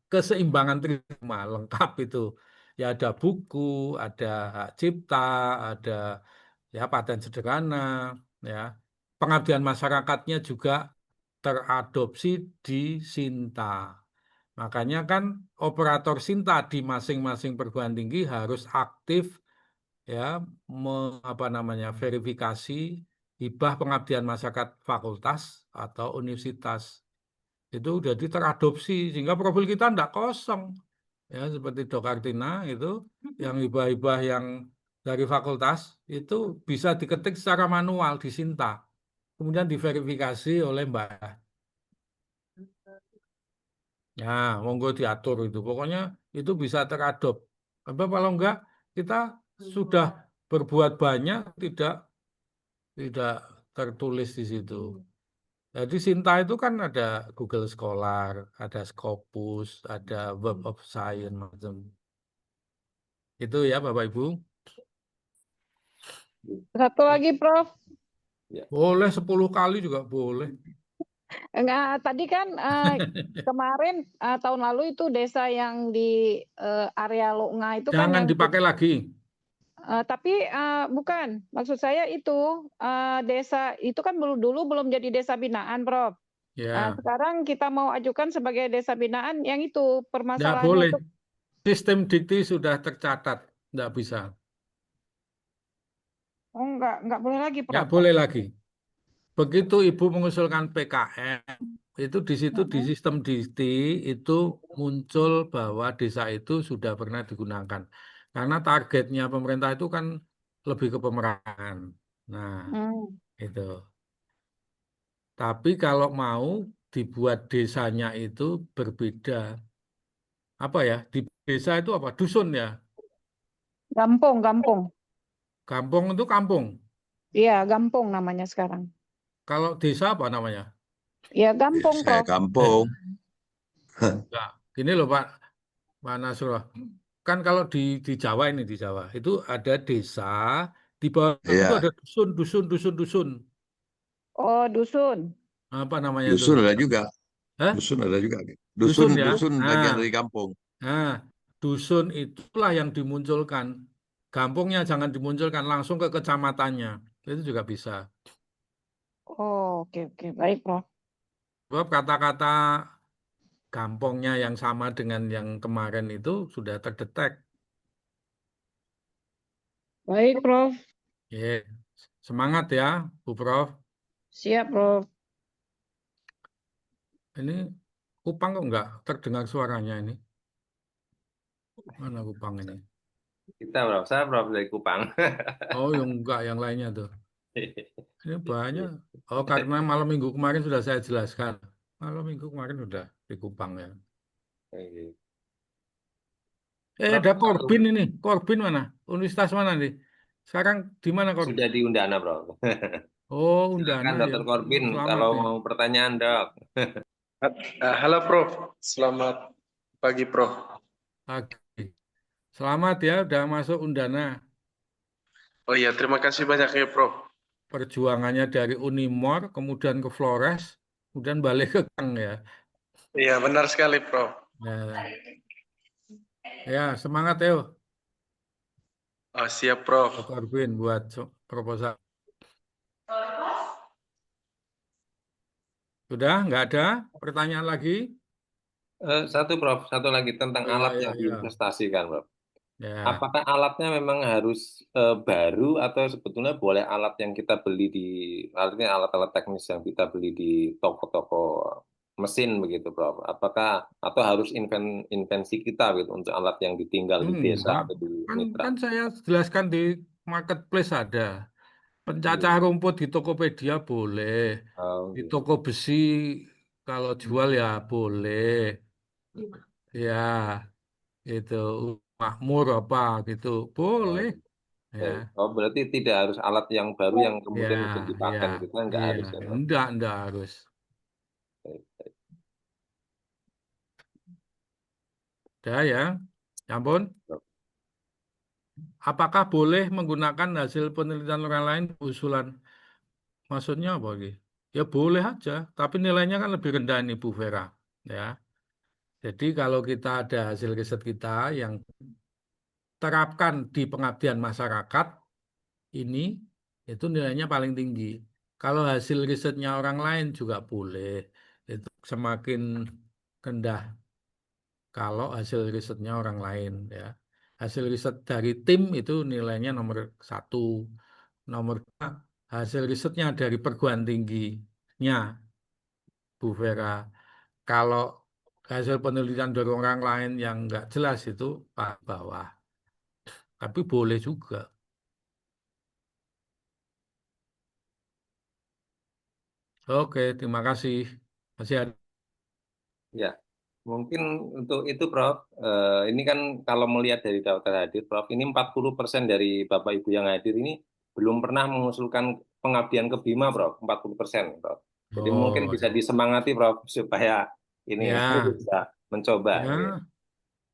keseimbangan terima lengkap itu. Ya ada buku, ada hak cipta, ada ya paten sederhana, ya. Pengabdian masyarakatnya juga teradopsi di Sinta. Makanya kan operator Sinta di masing-masing perguruan tinggi harus aktif ya apa namanya verifikasi hibah pengabdian masyarakat fakultas atau universitas. Itu jadi teradopsi sehingga profil kita tidak kosong. Ya seperti Dok Artina itu yang hibah-hibah yang dari fakultas itu bisa diketik secara manual di Sinta. Kemudian diverifikasi oleh Mbak. Ya, monggo diatur itu. Pokoknya itu bisa teradop. Apa kalau enggak kita sudah berbuat banyak tidak tertulis di situ. Jadi Sinta itu kan ada Google Scholar, ada Scopus, ada Web of Science macam. Itu ya Bapak Ibu.
Satu lagi, Prof.
Boleh 10 kali juga boleh.
Enggak, tadi kan kemarin tahun lalu itu desa yang di area Lunga itu kan
Jangan
yang
dipakai lagi.
tapi bukan, maksud saya itu desa itu kan dulu belum jadi desa binaan, Prof.
Ya,
Sekarang kita mau ajukan sebagai desa binaan yang itu
enggak
permasalahannya
boleh.
itu.
Sistem dikti sudah tercatat, enggak bisa.
Oh, enggak boleh lagi, Prof.
Enggak boleh lagi. Begitu Ibu mengusulkan PKM, itu di situ di sistem dikti itu muncul bahwa desa itu sudah pernah digunakan. Karena targetnya pemerintah itu kan lebih ke pemerataan. Nah, itu. Tapi kalau mau dibuat desanya itu berbeda. Apa ya? Di desa itu apa? Dusun ya?
Gampung.
Kampung itu kampung.
Iya, gampung namanya sekarang.
Kalau desa apa namanya?
Ya, gampung,
Saya
Prof.
kampung.
Enggak. Gini loh Pak Nasrullah. Kan kalau di Jawa ini di Jawa itu ada desa, di bawah itu
Iya,
ada dusun.
Oh, dusun.
Apa namanya itu?
dusun ada juga.
Hah?
Dusun ada juga.
Dusun ya?
Dusun bagian
Nah,
dari kampung.
nah, dusun itulah yang dimunculkan. Kampungnya jangan dimunculkan langsung ke kecamatannya. Itu juga bisa.
Oh, oke. Baik, Prof.
Sebab kata-kata kampungnya yang sama dengan yang kemarin itu sudah terdetek.
Baik, Prof.
Ya, semangat ya, Bu Prof.
Siap, Prof.
Ini Kupang kok enggak terdengar suaranya ini? Mana Kupang ini?
Kita, Prof. Saya Prof dari Kupang.
Oh, yang enggak, yang lainnya tuh. Ini banyak. Oh, karena malam minggu kemarin sudah saya jelaskan. Malam minggu kemarin sudah di Kupang ya. Ada Korbin ini. Korbin mana? Universitas mana nih? Sekarang di mana Korbin?
Sudah di Undana, Prof.
Oh,
Silakan
Undana ya.
Dr. Korbin
Selamat
kalau
ya.
mau pertanyaan, Dok.
Halo Prof, selamat pagi Prof.
Pagi. Selamat ya, udah masuk Undana.
Oh iya, terima kasih banyak ya Prof.
Perjuangannya dari Unimor, kemudian ke Flores, kemudian balik ke Kang ya.
Iya, benar sekali Prof.
Ya, semangat ya.
Oh, siap Prof.
Korbin buat proposal. Sudah, nggak ada pertanyaan lagi?
Satu Prof, satu lagi tentang
Oh,
alat
iya,
yang
iya.
diinvestasikan, Prof.
Ya.
Apakah alatnya memang harus baru atau sebetulnya boleh alat yang kita beli di artinya alat-alat teknis yang kita beli di toko-toko mesin begitu, Prof? Apakah atau harus invensi kita gitu untuk alat yang ditinggal di desa
Enggak.
atau di
Kan
mitra?
saya jelaskan di marketplace ada. Pencacah
Iya.
rumput di Tokopedia boleh.
Oh,
Di
gitu.
toko besi kalau jual ya boleh. Ya, itu makmur apa gitu.
Oh,
Boleh. Ya.
baik. Oh, berarti tidak harus alat yang baru yang
Ya,
kemudian untuk
ya,
dipaten kita nggak
iya.
harus ya, Prof?
Enggak harus.
Baik, baik.
Udah ya. Ya ampun.
Prof.
Apakah boleh menggunakan hasil penelitian orang lain usulan? Maksudnya apa lagi? Ya boleh aja, tapi nilainya kan lebih rendah nih Bu Vera. Ya. Jadi kalau kita ada hasil riset kita yang terapkan di pengabdian masyarakat, ini itu nilainya paling tinggi. Kalau hasil risetnya orang lain juga boleh. Itu semakin rendah kalau hasil risetnya orang lain ya. Hasil riset dari tim itu nilainya nomor 1. Nomor 2, hasil risetnya dari perguruan tingginya, Bu Vera. Kalau hasil penelitian dari orang lain yang nggak jelas itu bawah. Tapi boleh juga. Oke, terima kasih. Masih ada.
Ya, mungkin untuk itu, Prof. Ini kan kalau melihat dari daftar hadir, Prof, ini 40% dari Bapak Ibu yang hadir ini belum pernah mengusulkan pengabdian ke Bima, Prof. 40%, Prof. Jadi mungkin
Oh,
bisa disemangati, Prof, supaya ini
ya,
bisa mencoba. Ya.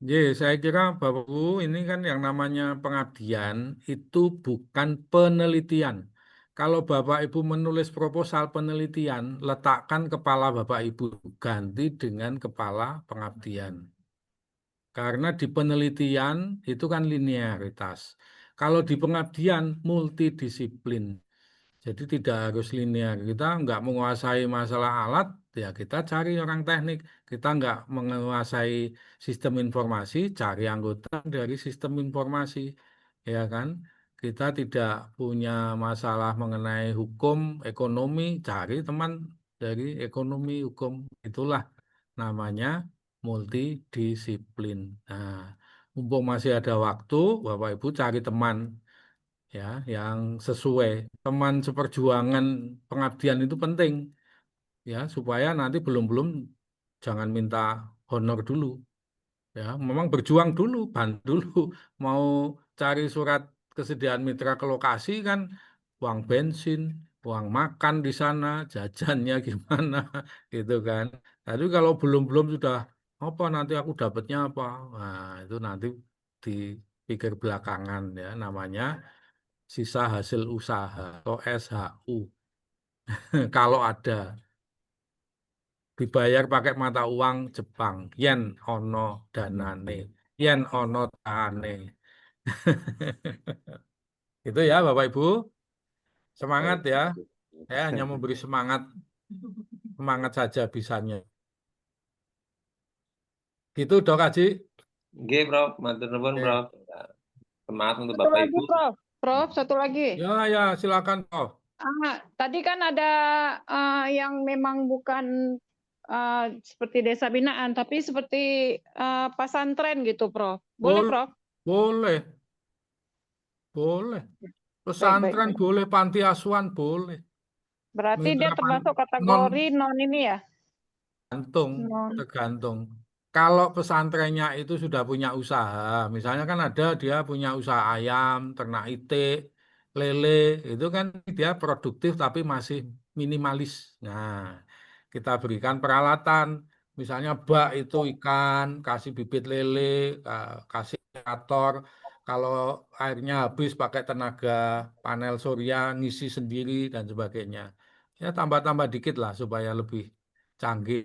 ya. Saya kira Bapak Ibu ini kan yang namanya pengabdian itu bukan penelitian. Kalau Bapak Ibu menulis proposal penelitian, letakkan kepala Bapak Ibu ganti dengan kepala pengabdian. Karena di penelitian itu kan linearitas. Kalau di pengabdian multidisiplin. Jadi tidak harus linear. Kita nggak menguasai masalah alat, ya kita cari orang teknik. Kita nggak menguasai sistem informasi, cari anggota dari sistem informasi. Ya kan? Kita tidak punya masalah mengenai hukum, ekonomi, cari teman dari ekonomi, hukum. Itulah namanya multidisiplin. Nah, mumpung masih ada waktu, Bapak Ibu cari teman ya yang sesuai. Teman seperjuangan pengabdian itu penting ya supaya nanti belum jangan minta honor dulu ya. Memang berjuang dulu, bantu dulu. Mau cari surat kesediaan mitra ke lokasi kan uang bensin, uang makan di sana, jajannya gimana gitu kan. Tapi kalau belum sudah apa nanti aku dapatnya apa. Nah, itu nanti dipikir belakangan ya namanya sisa hasil usaha atau SHU. Kalau ada dibayar pakai mata uang Jepang, yen ono danane, yen ono tane. Itu ya Bapak Ibu, semangat
Baik.
ya. Saya hanya memberi semangat, semangat saja bisanya. Gitu Dok Haji.
Oke, Prof. Matur nuwun,
Oke.
Prof. Semangat untuk
Satu
Bapak
lagi,
Ibu.
Prof. Prof, satu lagi.
Ya, silakan Prof.
Tadi kan ada yang memang bukan seperti desa binaan, tapi seperti pesantren gitu, Prof. Boleh, Prof?
Boleh. Pesantren
Baik.
boleh, panti asuhan boleh.
Berarti dia
Mitra
termasuk
non
kategori non ini ya?
tergantung. Kalau pesantrennya itu sudah punya usaha, misalnya kan ada dia punya usaha ayam, ternak itik, lele, itu kan dia produktif tapi masih minimalis. Nah, kita berikan peralatan, misalnya bak itu ikan, kasih bibit lele, kasih aerator. Kalau airnya habis pakai tenaga panel surya, ngisi sendiri dan sebagainya. Ya tambah-tambah dikit lah supaya lebih canggih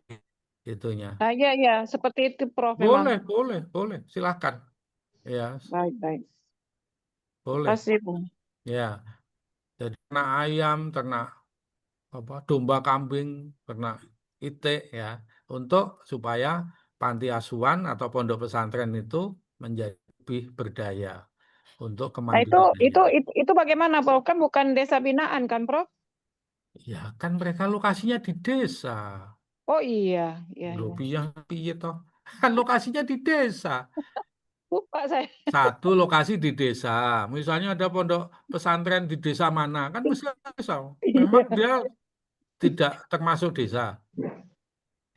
itunya.
Iya, seperti itu, Prof. Memang.
Boleh, silahkan. Ya,
Baik.
boleh.
Terima kasih, Bu.
Ya, jadi ternak ayam, ternak domba kambing, ternak itik ya, untuk supaya panti asuhan atau pondok pesantren itu menjadi lebih berdaya untuk
Nah,
kemandirian.
itu bagaimana, Prof? Kan bukan desa binaan kan, Prof?
Ya kan mereka lokasinya di desa.
Oh iya, iya,
Loh,
iya.
piye toh? Kan lokasinya di desa.
Lupa saya.
Satu lokasi di desa. Misalnya ada pondok pesantren di desa mana, kan mesti ada desa. Memang
Iya,
dia tidak termasuk desa.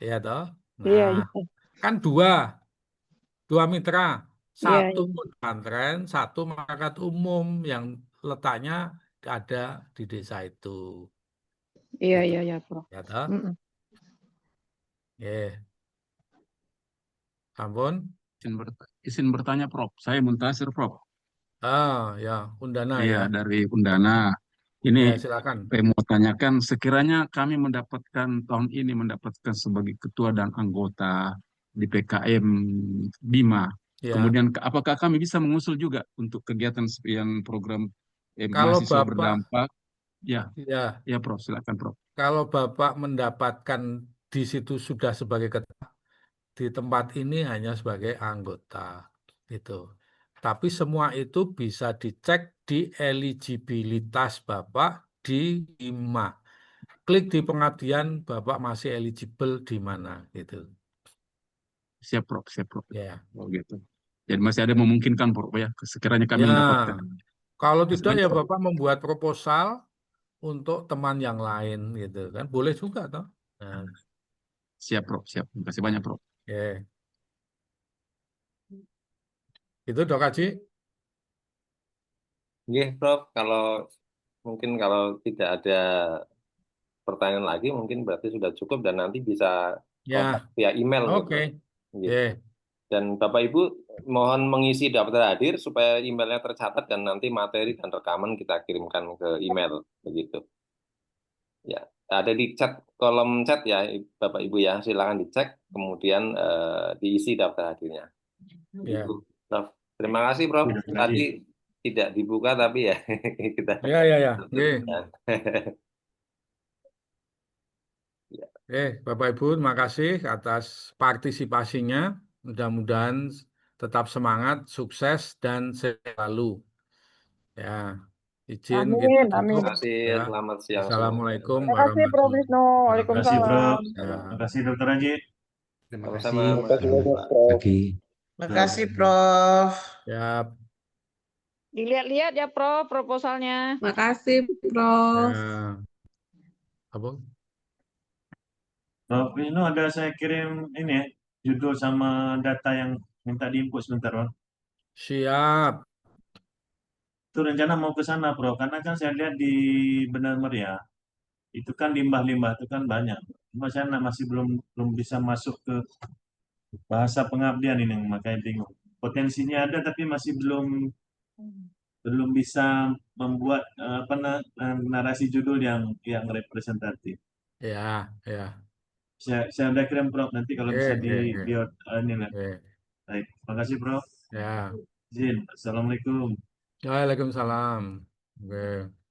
Ya toh?
iya,
Nah,
iya.
kan dua mitra.
Iya,
Satu
iya.
pesantren, satu masyarakat umum yang letaknya ada di desa itu.
Iya,
Gitu.
iya, iya, Prof.
Ya toh?
Mm-mm.
Ampun.
Izin bertanya, Prof. Saya Muntasir, Prof.
Ah, ya, Undana
Iya,
ya.
dari Undana. Ini
Ya, silakan.
saya mau tanyakan, sekiranya kami mendapatkan tahun ini mendapatkan sebagai ketua dan anggota di PKM Bima.
Ya.
Kemudian apakah kami bisa mengusul juga untuk kegiatan yang program
Kalau
mahasiswa
Bapak,
berdampak? Ya,
ya,
ya Prof. Silakan, Prof.
kalau Bapak mendapatkan di situ sudah sebagai ketua, di tempat ini hanya sebagai anggota, gitu. Tapi semua itu bisa dicek di eligibilitas Bapak di IMA. Klik di pengabdian Bapak masih eligible di mana, gitu.
Siap, Prof. Siap, Prof.
Ya.
Oh, gitu. Jadi masih ada memungkinkan, Prof, ya, sekiranya kami
Ya,
mendapatkan.
kalau
Masih
tidak ya
banyak, Prof.
Bapak membuat proposal untuk teman yang lain, gitu kan? Boleh juga, toh. Nah,
Siap, Prof. Siap. Terima kasih banyak, Prof.
ya. Itu Dok Haji.
Nggih, Prof. Mungkin kalau tidak ada pertanyaan lagi, mungkin berarti sudah cukup dan nanti bisa kontak
Ya,
via email, nggih,
oke.
Prof. Nggih.
Ya,
Dan Bapak Ibu mohon mengisi daftar hadir supaya emailnya tercatat dan nanti materi dan rekaman kita kirimkan ke email begitu. Ya, ada di chat kolom chat ya Bapak Ibu ya, silakan dicek kemudian diisi daftar hadirnya.
ya,
Gitu. Prof. Terima kasih, Prof. Tadi tidak dibuka tapi ya kita
ya, ya, ya.
tutup.
Bapak Ibu, terima kasih atas partisipasinya. Mudah-mudahan tetap semangat, sukses, dan sehat selalu. Ya, izin kita
Amin,
tutup.
amin.
Terima kasih,
Ya.
selamat siang semua.
Assalamualaikum
Terima kasih, Prof.
warahmatullahi
Wisnu.
Terima kasih, Prof.
Waalaikumsalam.
wabarakatuh.
Terima kasih, Dr. Haji.
Terima
Sama-sama.
kasih.
Terima kasih banyak, Pak.
Pagi.
Terima kasih, Prof.
Ya,
Dilihat-lihat ya, Prof, proposalnya.
Terima kasih, Prof.
ya. Apa?
Prof Wisnu, ada saya kirim ini ya, judul sama data yang minta diinput sebentar, Prof.
Siap.
Itu rencana mau ke sana, Prof. Karena kan saya lihat di Benar Meriah, itu kan limbah-limbah itu kan banyak. Cuma saya masih belum bisa masuk ke bahasa pengabdian ini, makanya bingung. Potensinya ada tapi masih belum bisa membuat narasi judul yang representatif.
Ya, ya.
Saya udah kirim, Prof, nanti kalau bisa di
ya.
ini lah. Baik, terima kasih, Prof.
Ya.
Izin. Assalamualaikum.
Waalaikumsalam. Oke.